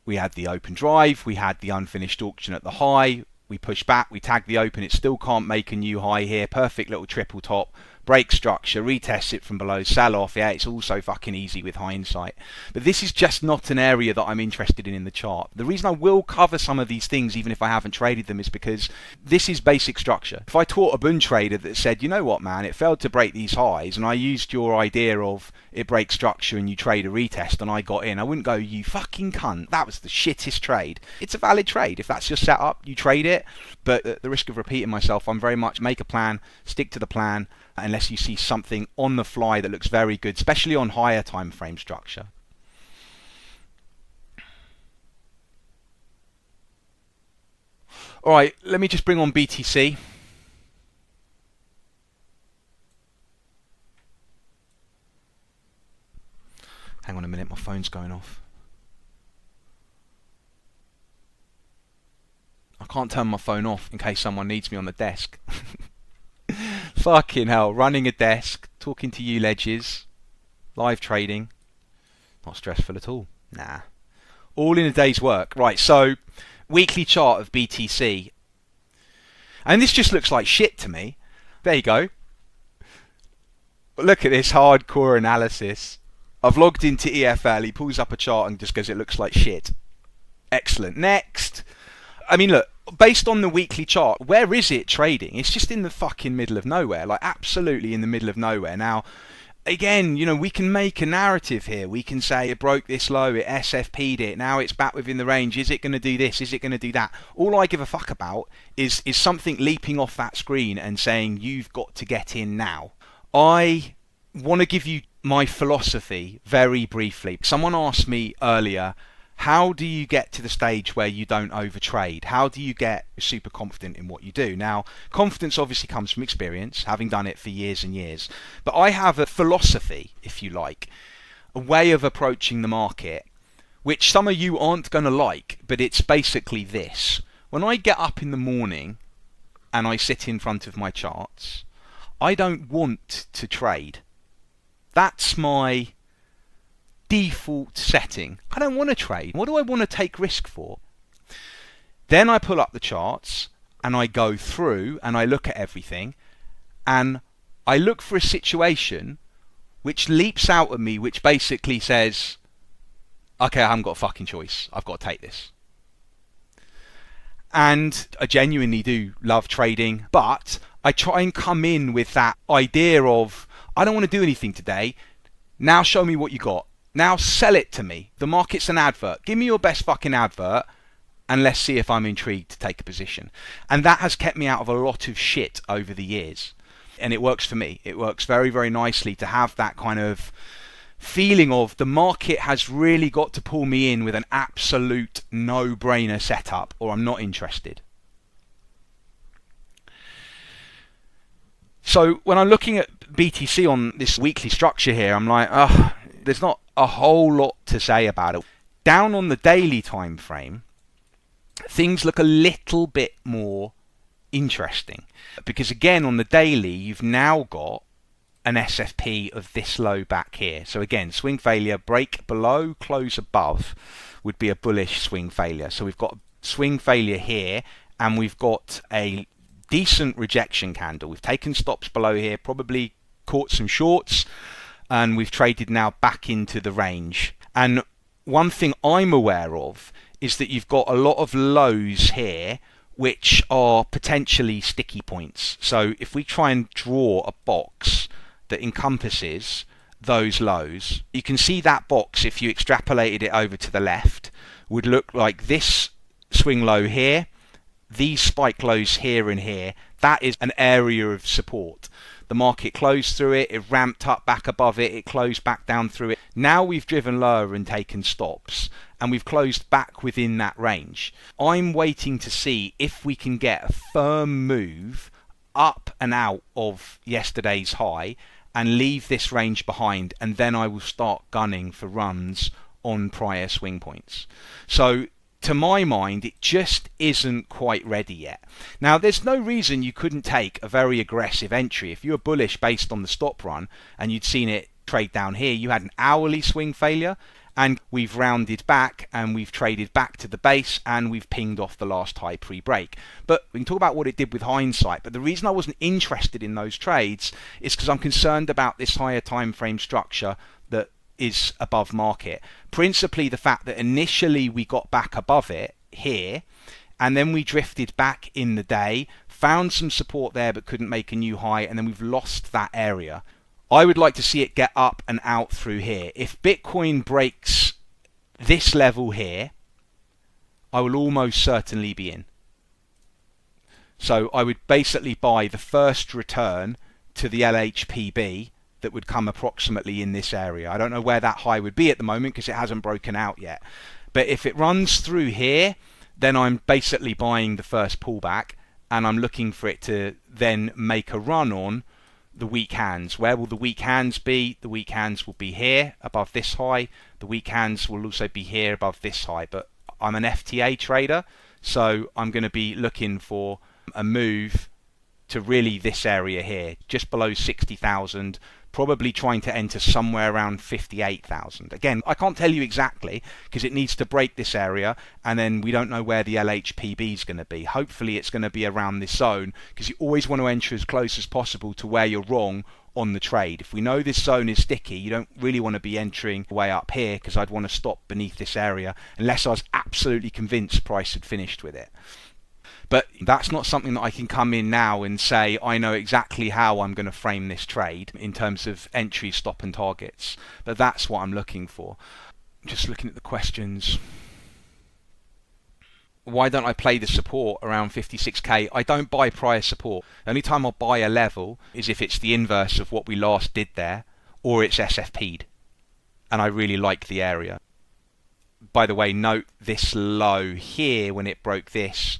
we had the open drive, we had the unfinished auction at the high, we pushed back, we tagged the open, it still can't make a new high here. Perfect little triple top. Break structure, retest it from below, sell off. Yeah, it's all so fucking easy with hindsight. But this is just not an area that I'm interested in the chart. The reason I will cover some of these things, even if I haven't traded them, is because this is basic structure. If I taught a Bund trader that said, you know what, man, it failed to break these highs, and I used your idea of it breaks structure and you trade a retest and I got in, I wouldn't go, you fucking cunt, that was the shittest trade. It's a valid trade. If that's your setup, you trade it. But at the risk of repeating myself, I'm very much make a plan, stick to the plan, and unless you see something on the fly that looks very good, especially on higher time frame structure. All right, let me just bring on BTC. Hang on a minute, my phone's going off. I can't turn my phone off in case someone needs me on the desk. Fucking hell, running a desk, talking to you ledges, live trading. Not stressful at all. Nah. All in a day's work. Right, so weekly chart of BTC. And this just looks like shit to me. There you go. Look at this hardcore analysis. I've logged into EFL, he pulls up a chart and just goes, it looks like shit. Excellent. Next. I mean, look, based on the weekly chart, where is it trading? It's just in the fucking middle of nowhere, like absolutely in the middle of nowhere. Now, again, you know, we can make a narrative here. We can say it broke this low, it SFP'd it, now it's back within the range. Is it going to do this? Is it going to do that? All I give a fuck about is something leaping off that screen and saying, you've got to get in now. I want to give you my philosophy very briefly. Someone asked me earlier, how do you get to the stage where you don't overtrade? How do you get super confident in what you do? Now, confidence obviously comes from experience, having done it for years and years. But I have a philosophy, if you like, a way of approaching the market, which some of you aren't going to like, but it's basically this. When I get up in the morning and I sit in front of my charts, I don't want to trade. That's my default setting. I don't want to trade. What do I want to take risk for? Then I pull up the charts and I go through and I look at everything and I look for a situation which leaps out at me, which basically says, okay, I haven't got a fucking choice. I've got to take this. And I genuinely do love trading, but I try and come in with that idea of, I don't want to do anything today. Now show me what you got. Now sell it to me. The market's an advert. Give me your best fucking advert and let's see if I'm intrigued to take a position. And that has kept me out of a lot of shit over the years. And it works for me. It works very, very nicely to have that kind of feeling of the market has really got to pull me in with an absolute no-brainer setup or I'm not interested. So when I'm looking at BTC on this weekly structure here, I'm like, there's not a whole lot to say about it. Down on the daily time frame, things look a little bit more interesting. Because again, on the daily, you've now got an SFP of this low back here. So again, swing failure, break below, close above would be a bullish swing failure. So we've got a swing failure here and we've got a decent rejection candle. We've taken stops below here, probably caught some shorts, and we've traded now back into the range. And one thing I'm aware of is that you've got a lot of lows here which are potentially sticky points. So if we try and draw a box that encompasses those lows, you can see that box, if you extrapolated it over to the left, would look like this swing low here, these spike lows here and here. That is an area of support. The market closed through it, it ramped up back above it, it closed back down through it. Now we've driven lower and taken stops, and we've closed back within that range. I'm waiting to see if we can get a firm move up and out of yesterday's high and leave this range behind, and then I will start gunning for runs on prior swing points. So to my mind, it just isn't quite ready yet. Now, there's no reason you couldn't take a very aggressive entry. If you were bullish based on the stop run and you'd seen it trade down here, you had an hourly swing failure, and we've rounded back and we've traded back to the base and we've pinged off the last high pre-break. But we can talk about what it did with hindsight, but the reason I wasn't interested in those trades is because I'm concerned about this higher time frame structure that is above market. Principally the fact that initially we got back above it here and then we drifted back in the day, found some support there but couldn't make a new high, and then we've lost that area. I would like to see it get up and out through here. If Bitcoin breaks this level here, I will almost certainly be in. So I would basically buy the first return to the LHPB that would come approximately in this area. I don't know where that high would be at the moment because it hasn't broken out yet. But if it runs through here, then I'm basically buying the first pullback, and I'm looking for it to then make a run on the weak hands. Where will the weak hands be? The weak hands will be here above this high. The weak hands will also be here above this high. But I'm an FTA trader, so I'm going to be looking for a move to really this area here, just below 60,000, probably trying to enter somewhere around 58,000. Again, I can't tell you exactly because it needs to break this area, and then we don't know where the LHPB is going to be. Hopefully it's going to be around this zone, because you always want to enter as close as possible to where you're wrong on the trade. If we know this zone is sticky, you don't really want to be entering way up here, because I'd want to stop beneath this area unless I was absolutely convinced price had finished with it. But that's not something that I can come in now and say I know exactly how I'm going to frame this trade in terms of entry, stop and targets. But that's what I'm looking for. Just looking at the questions. Why don't I play the support around 56k? I don't buy prior support. The only time I'll buy a level is if it's the inverse of what we last did there, or it's SFP'd. And I really like the area. By the way, note this low here when it broke this,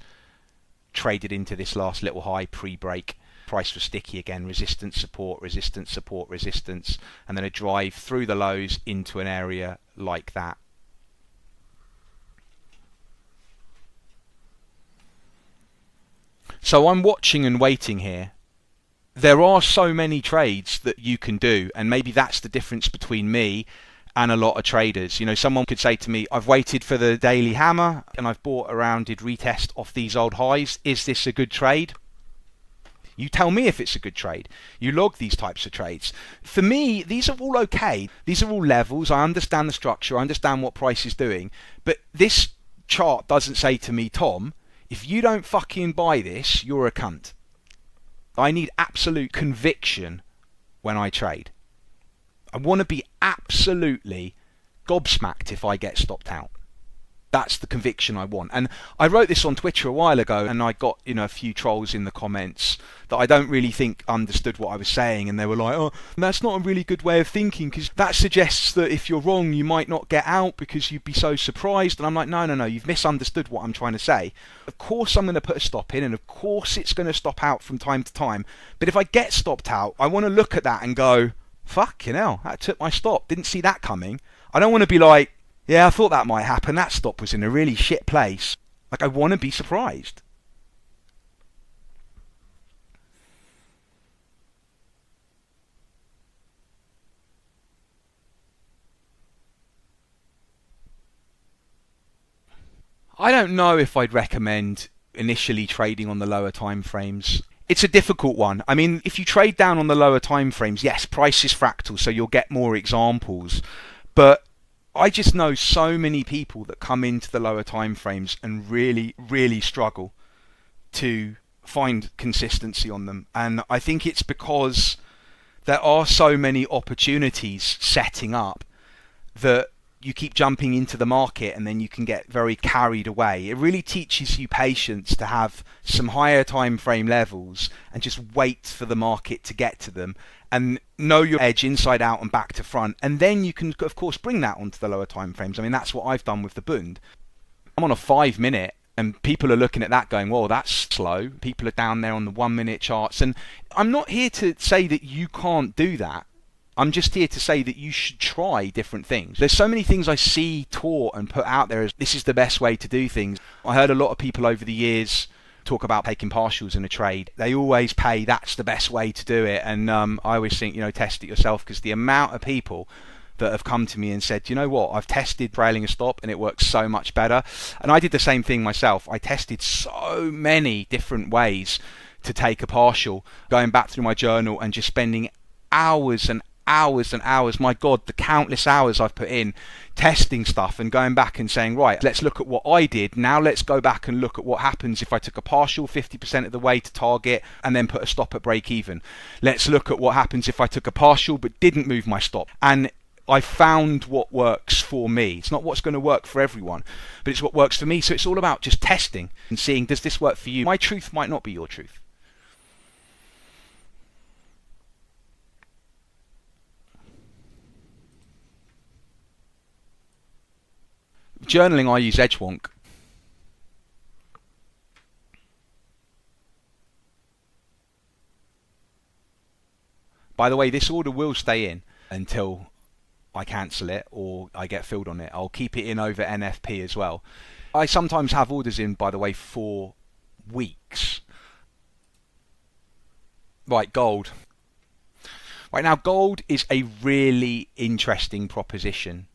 traded into this last little high pre-break. Price was sticky again, resistance, support, resistance, support, resistance, and then a drive through the lows into an area like that. So I'm watching and waiting here. There are so many trades that you can do, and maybe that's the difference between me and a lot of traders. You know, someone could say to me, I've waited for the daily hammer and I've bought a rounded retest off these old highs. Is this a good trade? You tell me if it's a good trade. You log these types of trades. For me, these are all okay. These are all levels. I understand the structure. I understand what price is doing. But this chart doesn't say to me, Tom, if you don't fucking buy this, you're a cunt. I need absolute conviction when I trade. I want to be absolutely gobsmacked if I get stopped out. That's the conviction I want. And I wrote this on Twitter a while ago, and I got, a few trolls in the comments that I don't really think understood what I was saying, and they were like, oh, that's not a really good way of thinking, because that suggests that if you're wrong you might not get out because you'd be so surprised. And I'm like, no, you've misunderstood what I'm trying to say. Of course I'm going to put a stop in, and of course it's going to stop out from time to time, but if I get stopped out, I want to look at that and go, fucking hell, that took my stop, didn't see that coming. I don't want to be like, yeah, I thought that might happen, that stop was in a really shit place. Like, I want to be surprised. I don't know if I'd recommend initially trading on the lower time frames. It's a difficult one. I mean, if you trade down on the lower time frames, yes, price is fractal, so you'll get more examples. But I just know so many people that come into the lower time frames and really, really struggle to find consistency on them. And I think it's because there are so many opportunities setting up that you keep jumping into the market and then you can get very carried away. It really teaches you patience to have some higher time frame levels and just wait for the market to get to them and know your edge inside out and back to front. And then you can, of course, bring that onto the lower time frames. I mean, that's what I've done with the Bund. I'm on a 5 minute and people are looking at that going, well, that's slow. People are down there on the 1 minute charts. And I'm not here to say that you can't do that. I'm just here to say that you should try different things. There's so many things I see taught and put out there as this is the best way to do things. I heard a lot of people over the years talk about taking partials in a trade. They always pay that's the best way to do it. And I always think, test it yourself, because the amount of people that have come to me and said, you know what, I've tested trailing a stop and it works so much better. And I did the same thing myself. I tested so many different ways to take a partial, going back through my journal and just spending hours and hours and hours, my God, the countless hours I've put in testing stuff and going back and saying, right, let's look at what I did. Now let's go back and look at what happens if I took a partial 50% of the way to target and then put a stop at break even. Let's look at what happens if I took a partial but didn't move my stop. And I found what works for me. It's not what's going to work for everyone, but it's what works for me. So it's all about just testing and seeing, does this work for you? My truth might not be your truth. Journaling, I use Edgewonk. By the way, this order will stay in until I cancel it or I get filled on it. I'll keep it in over NFP as well. I sometimes have orders in, by the way, for weeks. Right, gold. Right now, gold is a really interesting proposition.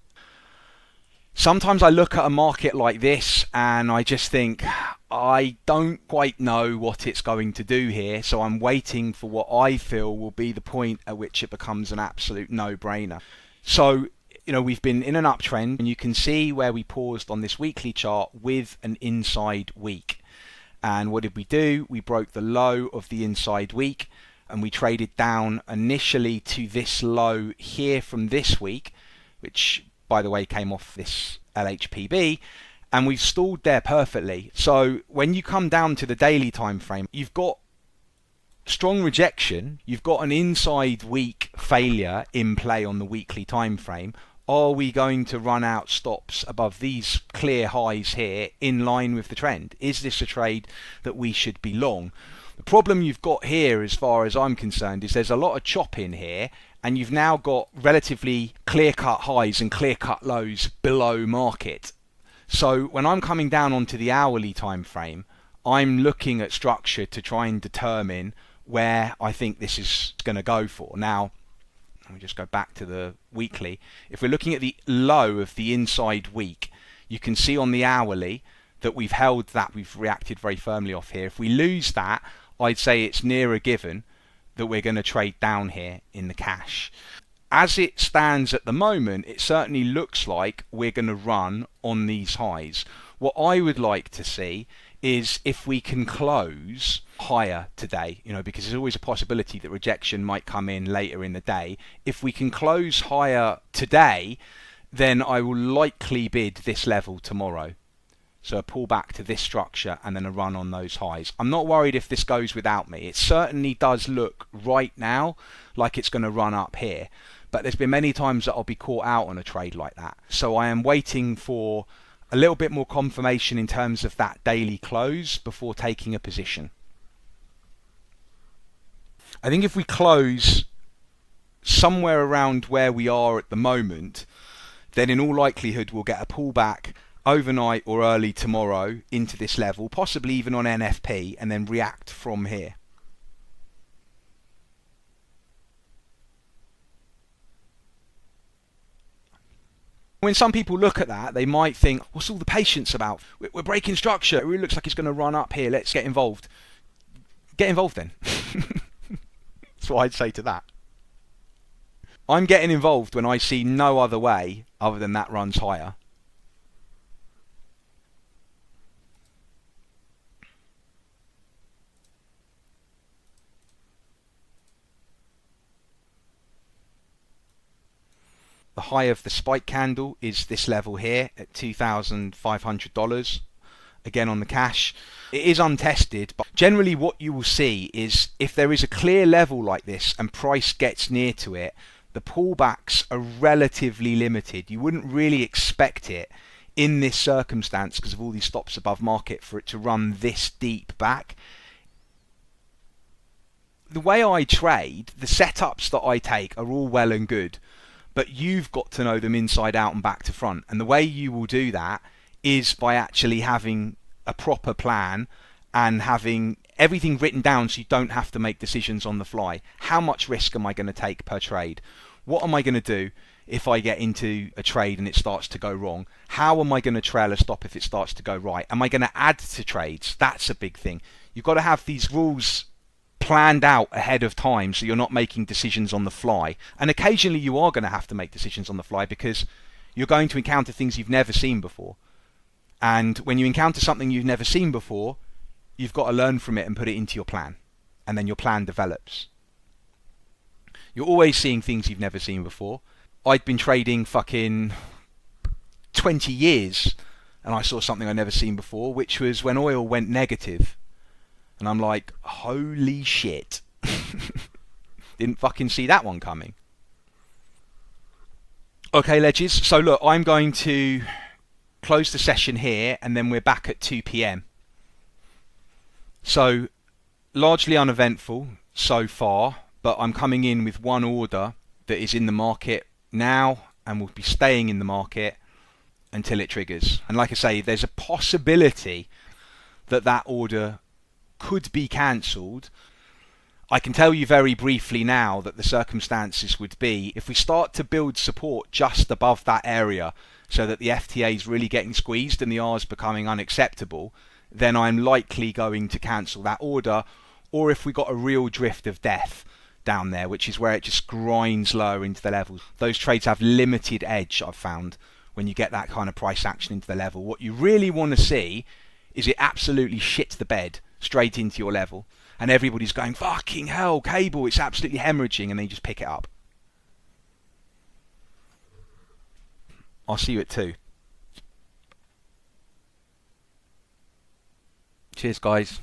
Sometimes I look at a market like this and I just think, I don't quite know what it's going to do here, so I'm waiting for what I feel will be the point at which it becomes an absolute no-brainer. So, we've been in an uptrend, and you can see where we paused on this weekly chart with an inside week. And what did we do? We broke the low of the inside week, and we traded down initially to this low here from this week, which, by the way, came off this LHPB, and we've stalled there perfectly. So when you come down to the daily time frame, you've got strong rejection, you've got an inside week failure in play on the weekly time frame. Are we going to run out stops above these clear highs here in line with the trend? Is this a trade that we should be long? The problem you've got here, as far as I'm concerned, is there's a lot of chop in here, and you've now got relatively clear-cut highs and clear-cut lows below market. So when I'm coming down onto the hourly time frame, I'm looking at structure to try and determine where I think this is going to go for. Now, let me just go back to the weekly. If we're looking at the low of the inside week, you can see on the hourly that we've held that, we've reacted very firmly off here. If we lose that, I'd say it's near a given that we're going to trade down here in the cash. As it stands at the moment, it certainly looks like we're going to run on these highs. What I would like to see is if we can close higher today, because there's always a possibility that rejection might come in later in the day. If we can close higher today, then I will likely bid this level tomorrow. So a pullback to this structure and then a run on those highs. I'm not worried if this goes without me. It certainly does look right now like it's going to run up here. But there's been many times that I'll be caught out on a trade like that. So I am waiting for a little bit more confirmation in terms of that daily close before taking a position. I think if we close somewhere around where we are at the moment, then in all likelihood we'll get a pullback overnight or early tomorrow into this level, possibly even on NFP, and then react from here. When some people look at that, they might think, what's all the patience about? We're breaking structure. It really looks like it's going to run up here. Let's get involved. Get involved then. That's what I'd say to that. I'm getting involved when I see no other way other than that runs higher. The high of the spike candle is this level here at $2,500. Again on the cash. It is untested, but generally what you will see is if there is a clear level like this and price gets near to it, the pullbacks are relatively limited. You wouldn't really expect it in this circumstance because of all these stops above market for it to run this deep back. The way I trade, the setups that I take are all well and good, but you've got to know them inside out and back to front. And the way you will do that is by actually having a proper plan and having everything written down so you don't have to make decisions on the fly. How much risk am I going to take per trade? What am I going to do if I get into a trade and it starts to go wrong? How am I going to trail a stop if it starts to go right? Am I going to add to trades? That's a big thing. You've got to have these rules planned out ahead of time so you're not making decisions on the fly. And occasionally you are going to have to make decisions on the fly because you're going to encounter things you've never seen before. And when you encounter something you've never seen before, you've got to learn from it and put it into your plan. And then your plan develops. You're always seeing things you've never seen before. I'd been trading fucking 20 years and I saw something I'd never seen before, which was when oil went negative. And I'm like, holy shit. Didn't fucking see that one coming. Okay, ledges. So look, I'm going to close the session here, and then we're back at 2 p.m. So largely uneventful so far, but I'm coming in with one order that is in the market now and will be staying in the market until it triggers. And like I say, there's a possibility that that order could be cancelled. I can tell you very briefly now that the circumstances would be if we start to build support just above that area so that the FTA is really getting squeezed and the R is becoming unacceptable, then I'm likely going to cancel that order. Or if we got a real drift of death down there, which is where it just grinds lower into the levels. Those trades have limited edge, I've found, when you get that kind of price action into the level. What you really want to see is it absolutely shits the bed straight into your level, and everybody's going, fucking hell, cable, it's absolutely hemorrhaging, and then you just pick it up. I'll see you at 2. Cheers, guys.